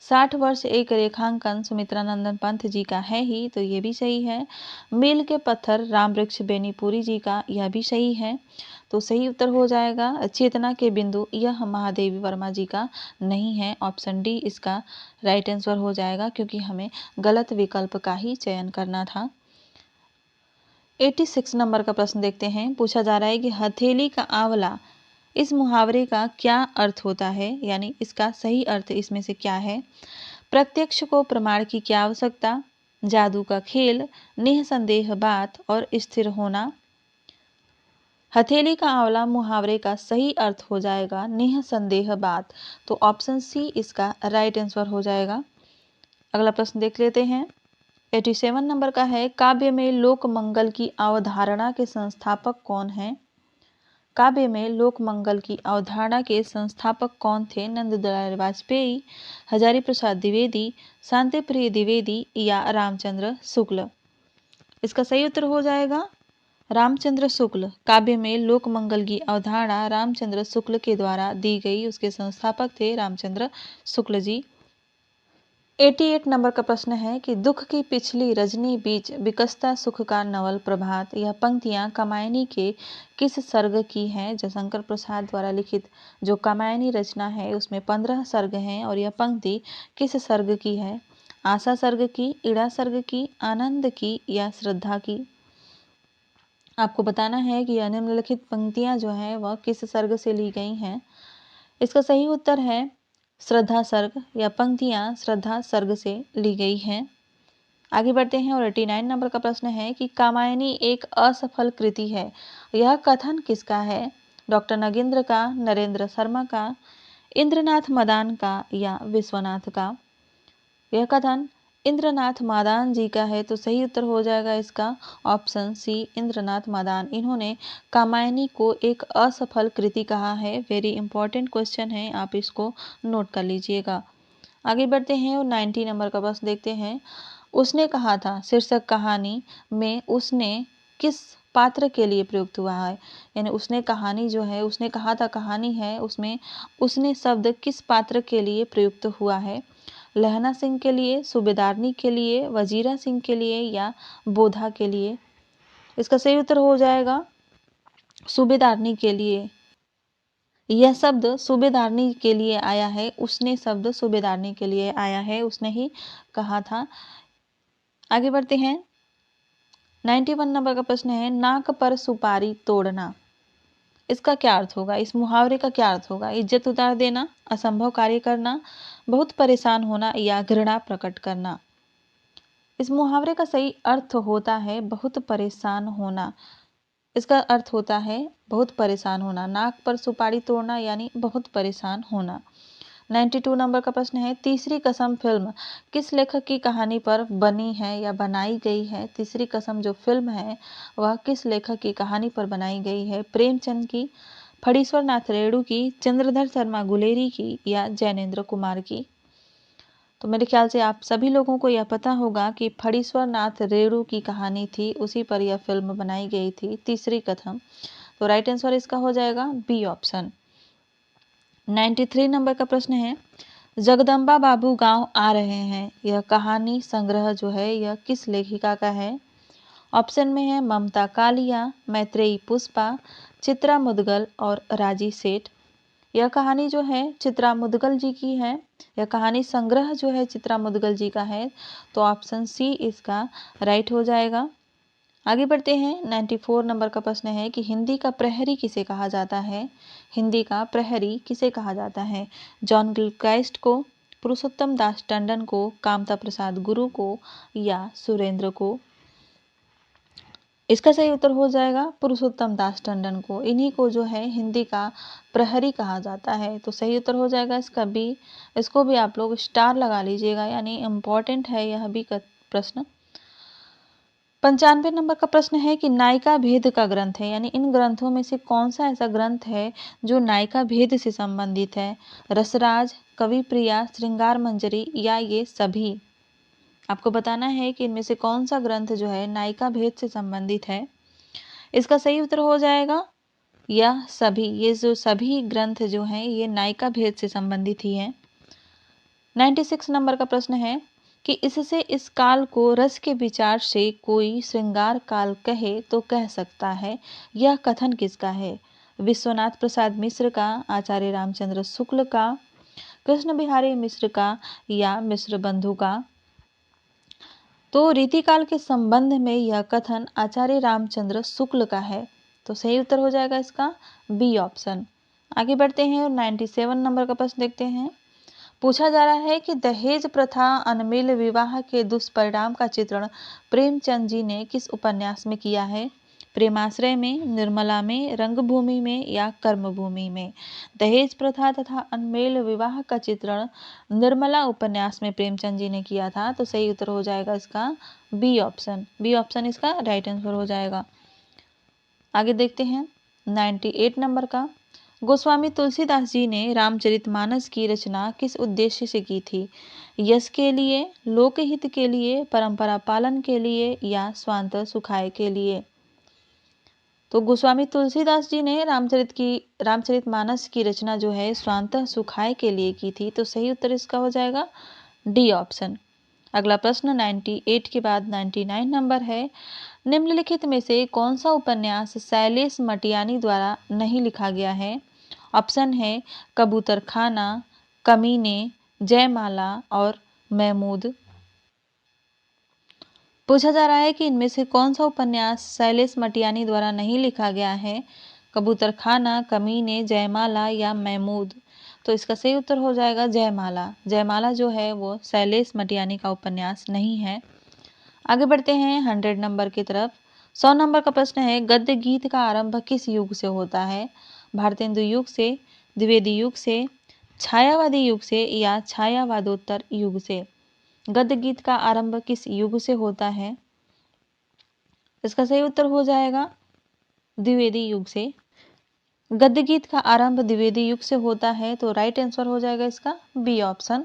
60 वर्ष एक रेखांकन सुमित्रा नंदन पंथ जी का है ही, तो ये भी सही है। मील के पत्थर राम वृक्ष बेनीपुरी जी का, यह भी सही है। तो सही उत्तर हो जाएगा चेतना के बिंदु, यह महादेवी वर्मा जी का नहीं है। ऑप्शन डी इसका राइट आंसर हो जाएगा, क्योंकि हमें गलत विकल्प का ही चयन करना था। 86 नंबर का प्रश्न देखते हैं। पूछा जा रहा है कि हथेली का आंवला, इस मुहावरे का क्या अर्थ होता है, यानी इसका सही अर्थ इसमें से क्या है। प्रत्यक्ष को प्रमाण की क्या आवश्यकता, जादू का खेल, निसंदेह बात और स्थिर होना। हथेली का आंवला मुहावरे का सही अर्थ हो जाएगा निसंदेह बात। तो ऑप्शन सी इसका राइट आंसर हो जाएगा। अगला प्रश्न देख लेते हैं। 87 नंबर का है। काव्य में लोक मंगल की अवधारणा के संस्थापक कौन हैं। काव्य में लोक मंगल की अवधारणा के संस्थापक कौन थे। नंदलाल वाजपेयी, हजारी प्रसाद द्विवेदी, शांति प्रिय द्विवेदी या रामचंद्र शुक्ल। इसका सही उत्तर हो जाएगा रामचंद्र शुक्ल। काव्य में लोक मंगल की अवधारणा रामचंद्र शुक्ल के द्वारा दी गई, उसके संस्थापक थे रामचंद्र शुक्ल जी। 88 नंबर का प्रश्न है कि दुख की पिछली रजनी बीच विकसता सुख का नवल प्रभात, यह पंक्तियां कामायनी के किस सर्ग की हैं। जयशंकर प्रसाद द्वारा लिखित जो कामायनी रचना है उसमें 15 सर्ग हैं, और यह पंक्ति किस सर्ग की है। आशा सर्ग की, इड़ा सर्ग की, आनंद की या श्रद्धा की। आपको बताना है कि यह निम्नलिखित पंक्तियां जो है वह किस सर्ग से ली गई हैं। इसका सही उत्तर है श्रद्धा सर्ग, या पंक्तियां श्रद्धा सर्ग से ली गई हैं। आगे बढ़ते हैं। और 89 नंबर का प्रश्न है कि कामायनी एक असफल कृति है, यह कथन किसका है। डॉक्टर नगेंद्र का, नरेंद्र शर्मा का, इंद्रनाथ मदान का या विश्वनाथ का। यह कथन इंद्रनाथ मदान जी का है, तो सही उत्तर हो जाएगा इसका ऑप्शन सी इंद्रनाथ मदान। इन्होंने कामायनी को एक असफल कृति कहा है। वेरी इंपॉर्टेंट क्वेश्चन है, आप इसको नोट कर लीजिएगा। आगे बढ़ते हैं और 90 नंबर का प्रश्न देखते हैं। उसने कहा था शीर्षक कहानी में उसने किस पात्र के लिए प्रयुक्त हुआ है, यानी उसने कहानी जो है, उसने कहा था कहानी है, उसमें उसने शब्द किस पात्र के लिए प्रयुक्त हुआ है। लहना सिंह के लिए, सूबेदारनी के लिए, वजीरा सिंह के लिए या बोधा के लिए। इसका सही उत्तर हो जाएगा सूबेदारनी के लिए। यह शब्द सूबेदारनी के लिए आया है, उसने शब्द सूबेदारनी के लिए आया है, उसने ही कहा था। आगे बढ़ते हैं। 91 नंबर का प्रश्न है। नाक पर सुपारी तोड़ना, इसका क्या अर्थ होगा। इस मुहावरे का क्या अर्थ होगा। इज्जत उतार देना, असंभव कार्य करना, बहुत परेशान होना या घृणा प्रकट करना। इस मुहावरे का सही अर्थ होता है बहुत परेशान होना। इसका अर्थ होता है बहुत परेशान होना। नाक पर सुपारी तोड़ना यानी बहुत परेशान होना। 92 नंबर का प्रश्न है। तीसरी कसम फिल्म किस लेखक की कहानी पर बनी है या बनाई गई है। तीसरी कसम जो फिल्म है वह किस लेखक की कहानी पर बनाई गई है। प्रेमचंद की, फणीश्वर नाथ रेणु की, चंद्रधर शर्मा गुलेरी की या जैनेन्द्र कुमार की। तो मेरे ख्याल से आप सभी लोगों को यह पता होगा कि फणीश्वर नाथ रेणु की कहानी थी, उसी पर यह फिल्म बनाई गई थी तीसरी कथम। तो राइट आंसर इसका हो जाएगा बी ऑप्शन। 93 नंबर का प्रश्न है। जगदम्बा बाबू गांव आ रहे हैं, यह कहानी संग्रह जो है यह किस लेखिका का है। ऑप्शन में है ममता कालिया, मैत्रेयी पुष्पा, चित्रा मुदगल और राजी सेठ। यह कहानी जो है चित्रा मुदगल जी की है। यह कहानी संग्रह जो है चित्रा मुदगल जी का है, तो ऑप्शन सी इसका राइट हो जाएगा। आगे बढ़ते हैं। 94 नंबर का प्रश्न है कि हिंदी का प्रहरी किसे कहा जाता है। हिंदी का प्रहरी किसे कहा जाता है। जॉन गिलक्राइस्ट को, पुरुषोत्तम दास टंडन को, कामता प्रसाद गुरु को या सुरेंद्र को। इसका सही उत्तर हो जाएगा पुरुषोत्तम दास टंडन को। इन्हीं को जो है हिंदी का प्रहरी कहा जाता है, तो सही उत्तर हो जाएगा इसका बी। इसको भी आप लोग स्टार लगा लीजिएगा, यानी इम्पोर्टेंट है यह भी प्रश्न। 95 नंबर का प्रश्न है कि नायिका भेद का ग्रंथ है, यानी इन ग्रंथों में से कौन सा ऐसा ग्रंथ है जो नायिका भेद से संबंधित है? रसराज, कवि प्रिया, श्रृंगार मंजरी या ये सभी? आपको बताना है कि इनमें से कौन सा ग्रंथ जो है नायिका भेद से संबंधित है। इसका सही उत्तर हो जाएगा या सभी। ये जो सभी ग्रंथ जो हैं ये नायिका भेद से संबंधित ही हैं। 96 नंबर का प्रश्न है कि इससे इस काल को रस के विचार से कोई श्रृंगार काल कहे तो कह सकता है, यह कथन किसका है? विश्वनाथ प्रसाद मिश्र का, आचार्य रामचंद्र शुक्ल का, कृष्ण बिहारी मिश्र का या मिश्र बंधु का? तो रीतिकाल के संबंध में यह कथन आचार्य रामचंद्र शुक्ल का है। तो सही उत्तर हो जाएगा इसका बी ऑप्शन। आगे बढ़ते हैं और 97 नंबर का प्रश्न देखते हैं। पूछा जा रहा है कि दहेज प्रथा अनमेल विवाह के दुष्परिणाम का चित्रण प्रेमचंद जी ने किस उपन्यास में किया है? प्रेमाश्रय में, निर्मला में, रंगभूमि में या कर्मभूमि में? दहेज प्रथा तथा अनमेल विवाह का चित्रण निर्मला उपन्यास में प्रेमचंद जी ने किया था। तो सही उत्तर हो जाएगा इसका बी ऑप्शन। बी ऑप्शन इसका राइट आंसर हो जाएगा। आगे देखते हैं 98 नंबर का। गोस्वामी तुलसीदास जी ने रामचरितमानस की रचना किस उद्देश्य से की थी? यश के लिए, लोकहित के लिए, परंपरा पालन के लिए या स्वांत सुखाय के लिए? तो गोस्वामी तुलसीदास जी ने रामचरितमानस की रचना जो है स्वांत सुखाय के लिए की थी। तो सही उत्तर इसका हो जाएगा डी ऑप्शन। अगला प्रश्न 98 के बाद 99 नंबर है। निम्नलिखित में से कौन सा उपन्यास शैलेश मटियानी द्वारा नहीं लिखा गया है? ऑप्शन है कबूतर खाना, कमीने, जयमाला और महमूद। पूछा जा रहा है कि इनमें से कौन सा उपन्यास शैलेश मटियानी द्वारा नहीं लिखा गया है? कबूतर खाना, कमीने, जयमाला या महमूद? तो इसका सही उत्तर हो जाएगा जयमाला। जयमाला जो है वो शैलेश मटियानी का उपन्यास नहीं है। आगे बढ़ते हैं 100 नंबर की तरफ। 100 नंबर का प्रश्न है गद्य गीत का आरंभ किस युग से होता है? भारतेंदु युग से, द्विवेदी युग से, छायावादी युग से या छायावादोत्तर युग से? गद्य गीत का आरंभ किस युग से होता है? इसका सही उत्तर हो जाएगा द्विवेदी युग से। गद्य गीत का आरंभ द्विवेदी युग से होता है। तो राइट आंसर हो जाएगा इसका बी ऑप्शन।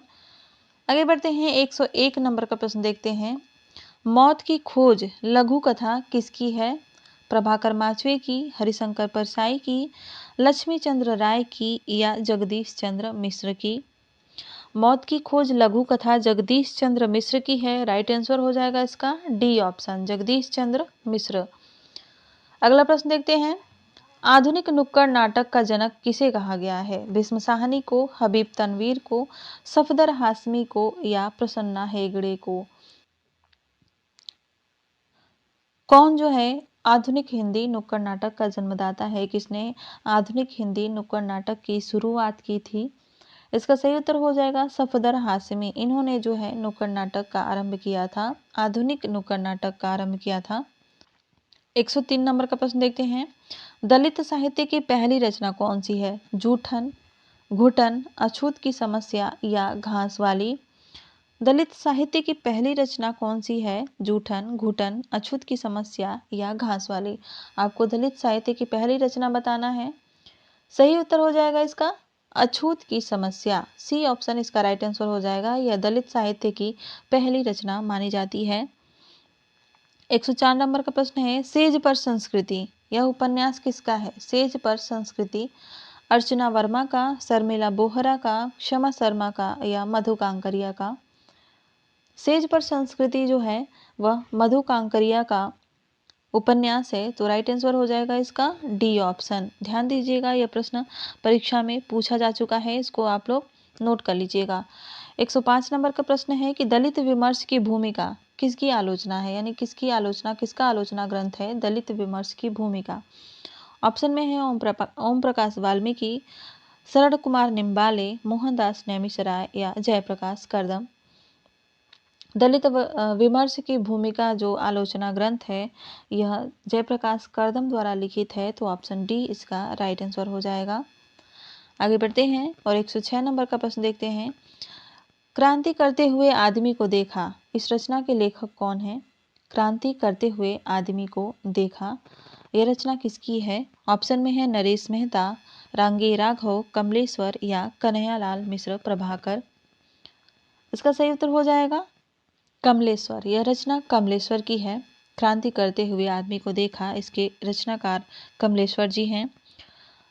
आगे बढ़ते हैं 101 नंबर का प्रश्न देखते हैं। मौत की खोज लघु कथा किसकी है? प्रभाकर माचवे की, हरिशंकर परसाई की, लक्ष्मी चंद्र राय की या जगदीश चंद्र मिश्र की? मौत की खोज लघु कथा जगदीश चंद्र मिश्र की है। राइट आंसर हो जाएगा इसका डी ऑप्शन, जगदीश चंद्र मिश्र। अगला प्रश्न देखते हैं। आधुनिक नुक्कड़ नाटक का जनक किसे कहा गया है? भीष्म साहनी को, हबीब तनवीर को, सफदर हाशमी को या प्रसन्ना हेगड़े को? कौन जो है आधुनिक हिंदी नुक्कड़ नाटक का जन्मदाता है? किसने आधुनिक हिंदी नुक्कड़ नाटक की शुरुआत की थी? इसका सही उत्तर हो जाएगा सफदर हाशमी। इन्होंने जो है नुक्कड़ नाटक का आरंभ किया था, आधुनिक नुक्कड़ नाटक का आरंभ किया था। 103 नंबर का प्रश्न देखते हैं। दलित साहित्य की पहली रचना कौन सी है? जूठन, घुटन, अछूत की समस्या या घास वाली? दलित साहित्य की पहली रचना कौन सी है? जूठन, घुटन, अछूत की समस्या या घास वाली? आपको दलित साहित्य की पहली रचना बताना है। सही उत्तर हो जाएगा इसका अछूत की समस्या। सी ऑप्शन इसका राइट आंसर हो जाएगा। यह दलित साहित्य की पहली रचना मानी जाती है। 104 नंबर का प्रश्न है सेज पर संस्कृति, यह उपन्यास किसका है? सेज पर संस्कृति अर्चना वर्मा का, शर्मिला बोहरा का, क्षमा शर्मा का या मधु कांकरिया का? सेज पर संस्कृति जो है वह मधु कांकरिया का उपन्यास है। तो राइट आंसर हो जाएगा इसका डी ऑप्शन। ध्यान दीजिएगा, यह प्रश्न परीक्षा में पूछा जा चुका है, इसको आप लोग नोट कर लीजिएगा। 105 नंबर का प्रश्न है कि दलित विमर्श की भूमिका किसकी आलोचना है? यानी किसकी आलोचना, किसका आलोचना ग्रंथ है दलित विमर्श की भूमिका? ऑप्शन में है ओम प्रकाश वाल्मीकि, शरद कुमार निम्बाले, मोहनदास नैमिषराय या जयप्रकाश करदम? दलित विमर्श की भूमिका जो आलोचना ग्रंथ है यह जयप्रकाश करदम द्वारा लिखित है। तो ऑप्शन डी इसका राइट आंसर हो जाएगा। आगे बढ़ते हैं और 106 नंबर का प्रश्न देखते हैं। क्रांति करते हुए आदमी को देखा, इस रचना के लेखक कौन है? क्रांति करते हुए आदमी को देखा। यह रचना किसकी है? ऑप्शन में है नरेश मेहता, रांगे राघव, कमलेश्वर या कन्हैयालाल मिश्र प्रभाकर। इसका सही उत्तर हो जाएगा कमलेश्वर। यह रचना कमलेश्वर की है। क्रांति करते हुए आदमी को देखा, इसके रचनाकार कमलेश्वर जी हैं।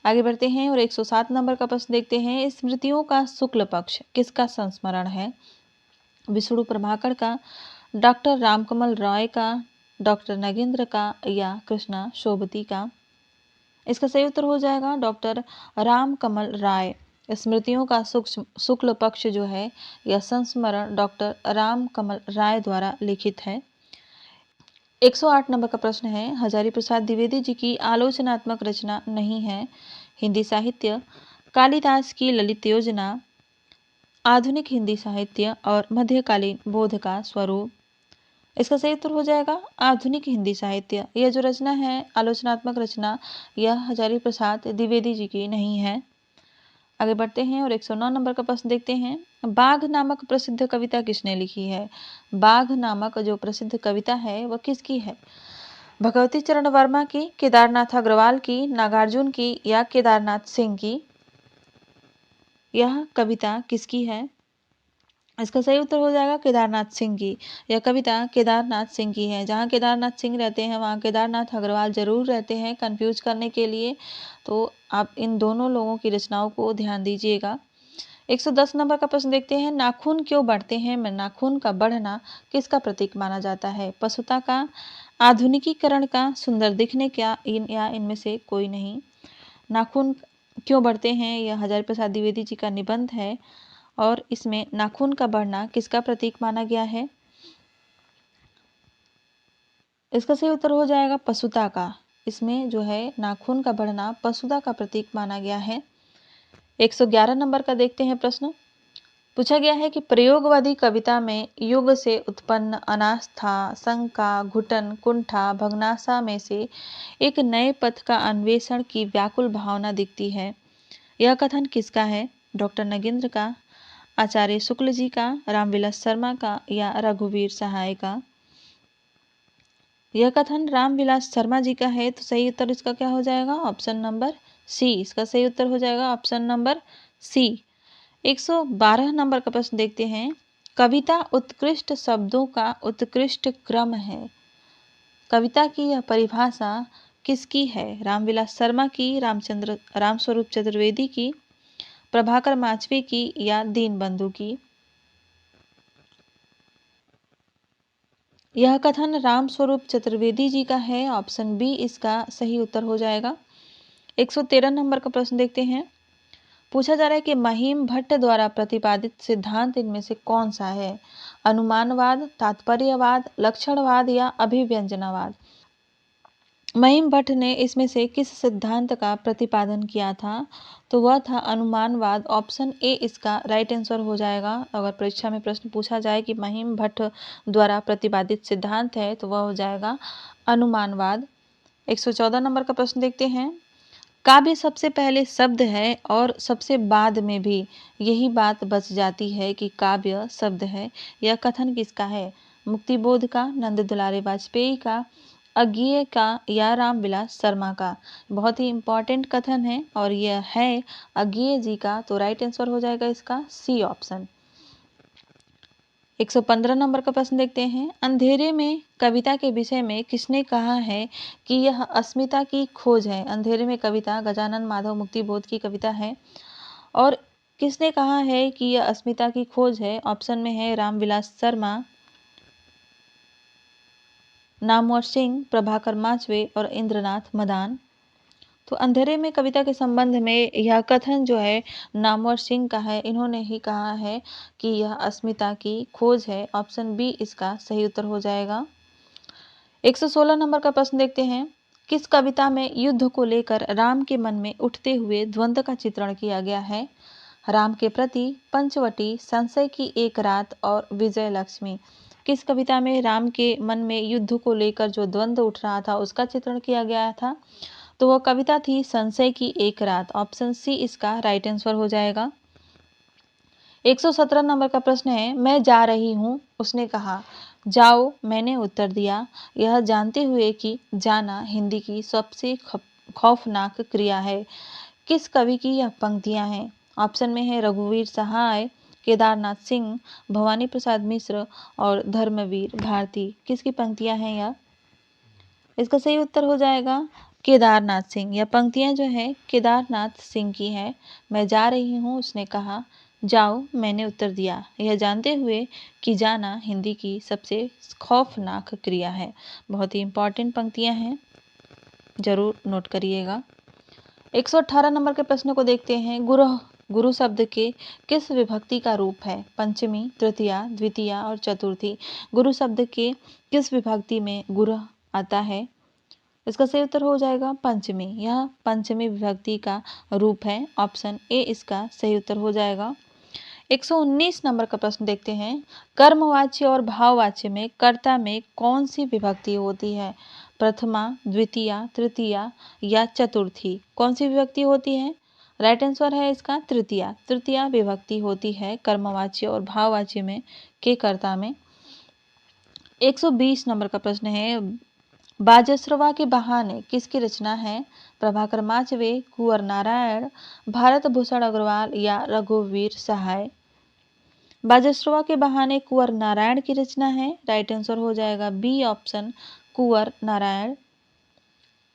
आगे बढ़ते हैं और 107 नंबर का प्रश्न देखते हैं। स्मृतियों का शुक्ल पक्ष किसका संस्मरण है? विष्णु प्रभाकर का, डॉक्टर रामकमल रॉय का, डॉक्टर नगेंद्र का या कृष्णा शोभती का। इसका सही उत्तर हो जाएगा डॉक्टर रामकमल राय। स्मृतियों का शुक्ल पक्ष जो है यह संस्मरण डॉक्टर रामकमल राय द्वारा लिखित है। 108 नंबर का प्रश्न है। हजारी प्रसाद द्विवेदी जी की आलोचनात्मक रचना नहीं है। हिंदी साहित्य, कालिदास की ललित योजना, आधुनिक हिंदी साहित्य और मध्यकालीन बोध का स्वरूप। इसका सही उत्तर हो जाएगा आधुनिक हिंदी साहित्य। यह जो रचना है आलोचनात्मक रचना, यह हजारी प्रसाद द्विवेदी जी की नहीं है। आगे बढ़ते हैं और 109 नंबर का प्रश्न देखते हैं। बाघ नामक प्रसिद्ध कविता किसने लिखी है? बाघ नामक जो प्रसिद्ध कविता है वह किसकी है? भगवती चरण वर्मा की, केदारनाथ अग्रवाल की, नागार्जुन की या केदारनाथ सिंह की? यह कविता किसकी है? इसका सही उत्तर हो जाएगा केदारनाथ सिंह की। यह कविता केदारनाथ सिंह की है। जहाँ केदारनाथ सिंह रहते हैं वहाँ केदारनाथ अग्रवाल जरूर रहते हैं, कंफ्यूज करने के लिए। तो आप इन दोनों लोगों की रचनाओं को ध्यान दीजिएगा। 110 नंबर का प्रश्न देखते हैं। नाखून क्यों बढ़ते हैं? नाखून का बढ़ना किसका प्रतीक माना जाता है? पशुता का, आधुनिकीकरण का, सुंदर दिखने का या इनमें से कोई नहीं। नाखून क्यों बढ़ते हैं यह हजारी प्रसाद द्विवेदी जी का निबंध है और इसमें नाखून का बढ़ना किसका प्रतीक माना गया है? इसका सही उत्तर हो जाएगा पशुता का। इसमें जो है नाखून का बढ़ना पशुता का प्रतीक माना गया है। 111 नंबर का देखते हैं प्रश्न। पूछा गया है कि प्रयोगवादी कविता में युग से उत्पन्न अनास्था, शंका, घुटन, कुंठा, भग्नाशा में से एक नए पथ का अन्वेषण की व्याकुल भावना दिखती है। यह कथन किसका है? डॉक्टर नगेंद्र का, आचार्य शुक्ल जी का, रामविलास शर्मा का या रघुवीर सहाय का? यह कथन रामविलास शर्मा जी का है। तो सही उत्तर इसका क्या हो जाएगा? Option number C. इसका सही उत्तर हो जाएगा ऑप्शन नंबर सी। 112 नंबर का प्रश्न देखते हैं। कविता उत्कृष्ट शब्दों का उत्कृष्ट क्रम है। कविता की यह परिभाषा किसकी है? रामविलास शर्मा की, रामस्वरूप चतुर्वेदी की, प्रभाकर माचवे की या दीनबंधु की? यह कथन रामस्वरूप चतुर्वेदी जी का है। ऑप्शन बी इसका सही उत्तर हो जाएगा। 113 नंबर का प्रश्न देखते हैं। पूछा जा रहा है कि महिम भट्ट द्वारा प्रतिपादित सिद्धांत इनमें से कौन सा है? अनुमानवाद, तात्पर्यवाद, लक्षणवाद या अभिव्यंजनावाद? महिम भट्ट ने इसमें से किस सिद्धांत का प्रतिपादन किया था? तो वह था अनुमानवाद। ऑप्शन ए इसका राइट आंसर हो जाएगा। अगर परीक्षा में प्रश्न पूछा जाए कि महिम भट्ट द्वारा प्रतिपादित सिद्धांत है तो वह हो जाएगा अनुमानवाद। 114 नंबर का प्रश्न देखते हैं। काव्य सबसे पहले शब्द है और सबसे बाद में भी यही बात बच जाती है कि काव्य शब्द है। यह कथन किसका है? मुक्तिबोध का, नंद दुलारे वाजपेयी का, अज्ञेय का या रामविलास शर्मा का? बहुत ही इंपॉर्टेंट कथन है और यह है अज्ञेय जी का। तो राइट आंसर हो जाएगा इसका सी ऑप्शन। 115 नंबर का प्रश्न देखते हैं। अंधेरे में कविता के विषय में किसने कहा है कि यह अस्मिता की खोज है? अंधेरे में कविता गजानन माधव मुक्तिबोध की कविता है और किसने कहा है कि यह अस्मिता की खोज है? ऑप्शन में है रामविलास शर्मा, नामवर सिंह, प्रभाकर माचवे और इंद्रनाथ मदान। तो अंधेरे में कविता के संबंध में यह कथन जो है नामवर सिंह का है। इन्होंने ही कहा है कि यह अस्मिता की खोज है। ऑप्शन बी इसका सही उत्तर हो जाएगा। 116 नंबर का प्रश्न देखते हैं। किस कविता में युद्ध को लेकर राम के मन में उठते हुए द्वंद्व का चित्रण किया गया है? राम के प्रति, पंचवटी, संशय की एक रात और विजय लक्ष्मी? किस कविता में राम के मन में युद्ध को लेकर जो द्वंद्व उठ रहा था उसका चित्रण किया गया था? तो वह कविता थी संशय की एक रात। ऑप्शन सी इसका राइट आंसर हो जाएगा। 117 नंबर का प्रश्न है, मैं जा रही हूँ, उसने कहा। जाओ, मैंने उत्तर दिया। यह जानते हुए कि जाना हिंदी की सबसे खौफनाक क्रिया है। किस कवि की यह पंक्तियां हैं? ऑप्शन में है रघुवीर सहाय, केदारनाथ सिंह, भवानी प्रसाद मिश्र और धर्मवीर भारती। किसकी पंक्तियां हैं यह? इसका सही उत्तर हो जाएगा केदारनाथ सिंह। यह पंक्तियां जो है केदारनाथ सिंह की है। मैं जा रही हूँ, उसने कहा। जाओ, मैंने उत्तर दिया। यह जानते हुए कि जाना हिंदी की सबसे खौफनाक क्रिया है। बहुत ही इंपॉर्टेंट पंक्तियां हैं, जरूर नोट करिएगा। 118 नंबर के प्रश्न को देखते हैं। गुरु शब्द के किस विभक्ति का रूप है? पंचमी, तृतीया, द्वितीया और चतुर्थी। गुरु शब्द के किस विभक्ति में गुरु आता है? इसका सही उत्तर हो जाएगा पंचमी। यह पंचमी विभक्ति का रूप है। ऑप्शन ए इसका सही उत्तर हो जाएगा। 119 नंबर का प्रश्न देखते हैं। कर्मवाच्य और भाववाच्य में कर्ता में कौन सी विभक्ति होती है? प्रथमा, द्वितीया, तृतीया या चतुर्थी। कौन सी विभक्ति होती है? राइट आंसर है इसका तृतीया। तृतीया विभक्ति होती है कर्मवाच्य और भाववाच्य में के कर्ता में। 120 नंबर का प्रश्न है। बाजसरवा के बहाने किसकी रचना है? प्रभाकर माचवे, कुंवर नारायण, भारत भूषण अग्रवाल या रघुवीर सहाय। बाजसरवा के बहाने कुंवर नारायण की रचना है। राइट आंसर हो जाएगा बी ऑप्शन, कुंवर नारायण।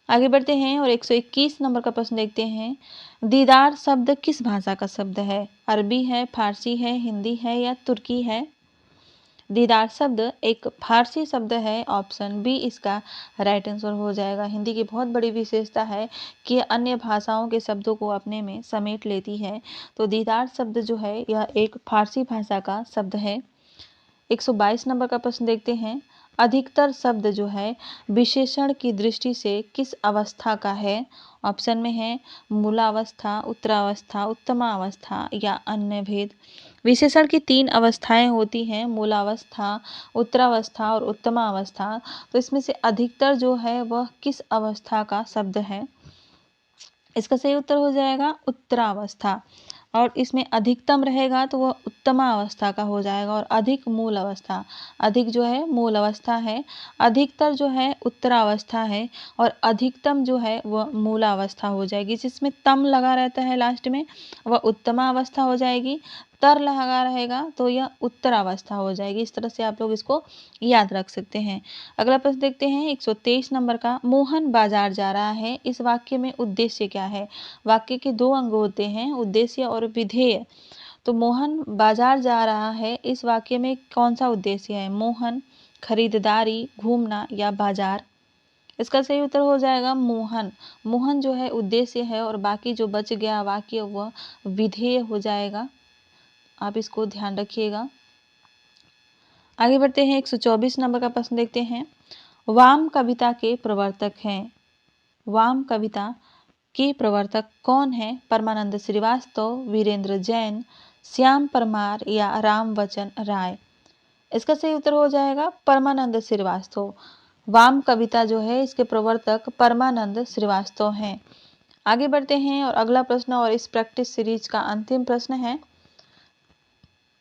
आगे बढ़ते हैं और 121 नंबर का प्रश्न देखते हैं। दीदार शब्द किस भाषा का शब्द है? अरबी है, फारसी है, हिंदी है या तुर्की है? दीदार शब्द एक फारसी शब्द है। ऑप्शन बी इसका राइट आंसर हो जाएगा। हिंदी की बहुत बड़ी विशेषता है कि अन्य भाषाओं के शब्दों को अपने में समेट लेती है। तो दीदार शब्द जो है यह एक फारसी भाषा का शब्द है। 122 नंबर का प्रश्न देखते हैं। अधिकतर शब्द जो है विशेषण की दृष्टि से किस अवस्था का है? ऑप्शन में है मूलावस्था, उत्तरावस्था, उत्तमावस्था या अन्य भेद। विशेषण की 3 अवस्थाएं होती हैं, मूलावस्था, उत्तरावस्था और उत्तमावस्था। तो इसमें से अधिकतर जो है वह किस अवस्था का शब्द है? इसका सही उत्तर हो जाएगा उत्तरावस्था। और इसमें अधिकतम रहेगा तो वह उत्तमा अवस्था का हो जाएगा। और अधिक मूल अवस्था, अधिक जो है मूल अवस्था है, अधिकतर जो है उत्तरावस्था है और अधिकतम जो है वह मूलावस्था हो जाएगी। जिसमें तम लगा रहता है लास्ट में वह उत्तमा अवस्था हो जाएगी, तर लगा रहेगा तो यह उत्तरावस्था हो जाएगी। इस तरह से आप लोग इसको याद रख सकते हैं। अगला प्रश्न देखते हैं 123 नंबर का। मोहन बाजार जा रहा है, इस वाक्य में उद्देश्य क्या है? वाक्य के 2 अंग होते हैं, उद्देश्य और विधेय। तो मोहन बाजार जा रहा है, इस वाक्य में कौन सा उद्देश्य है? मोहन, खरीदारी, घूमना या बाजार। इसका सही उत्तर हो जाएगा मोहन। मोहन जो है उद्देश्य है और बाकी जो बच गया वाक्य वह विधेय हो जाएगा। आप इसको ध्यान रखिएगा। आगे बढ़ते हैं 124 नंबर का प्रश्न देखते हैं। वाम कविता के प्रवर्तक हैं। वाम कविता के प्रवर्तक कौन है? परमानंद श्रीवास्तव, वीरेंद्र जैन, श्याम परमार या रामवचन राय। इसका सही उत्तर हो जाएगा परमानंद श्रीवास्तव। वाम कविता जो है इसके प्रवर्तक परमानंद श्रीवास्तव हैं। आगे बढ़ते हैं और अगला प्रश्न और इस प्रैक्टिस सीरीज का अंतिम प्रश्न है।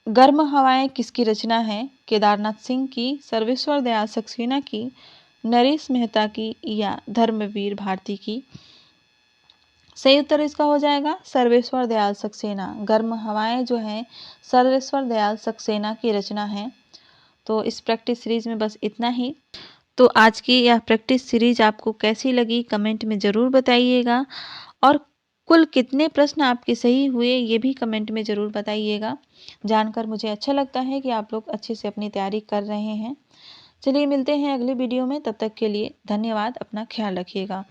गर्म हवाएं किसकी रचना है? केदारनाथ सिंह की, सर्वेश्वर दयाल सक्सेना की, नरेश मेहता की या धर्मवीर भारती की। सही उत्तर इसका हो जाएगा सर्वेश्वर दयाल सक्सेना। गर्म हवाएं जो है सर्वेश्वर दयाल सक्सेना की रचना है। तो इस प्रैक्टिस सीरीज में बस इतना ही। तो आज की यह प्रैक्टिस सीरीज आपको कैसी लगी कमेंट में ज़रूर बताइएगा। और कुल कितने प्रश्न आपके सही हुए ये भी कमेंट में ज़रूर बताइएगा। जानकर मुझे अच्छा लगता है कि आप लोग अच्छे से अपनी तैयारी कर रहे हैं। चलिए मिलते हैं अगले वीडियो में, तब तक के लिए धन्यवाद। अपना ख्याल रखिएगा।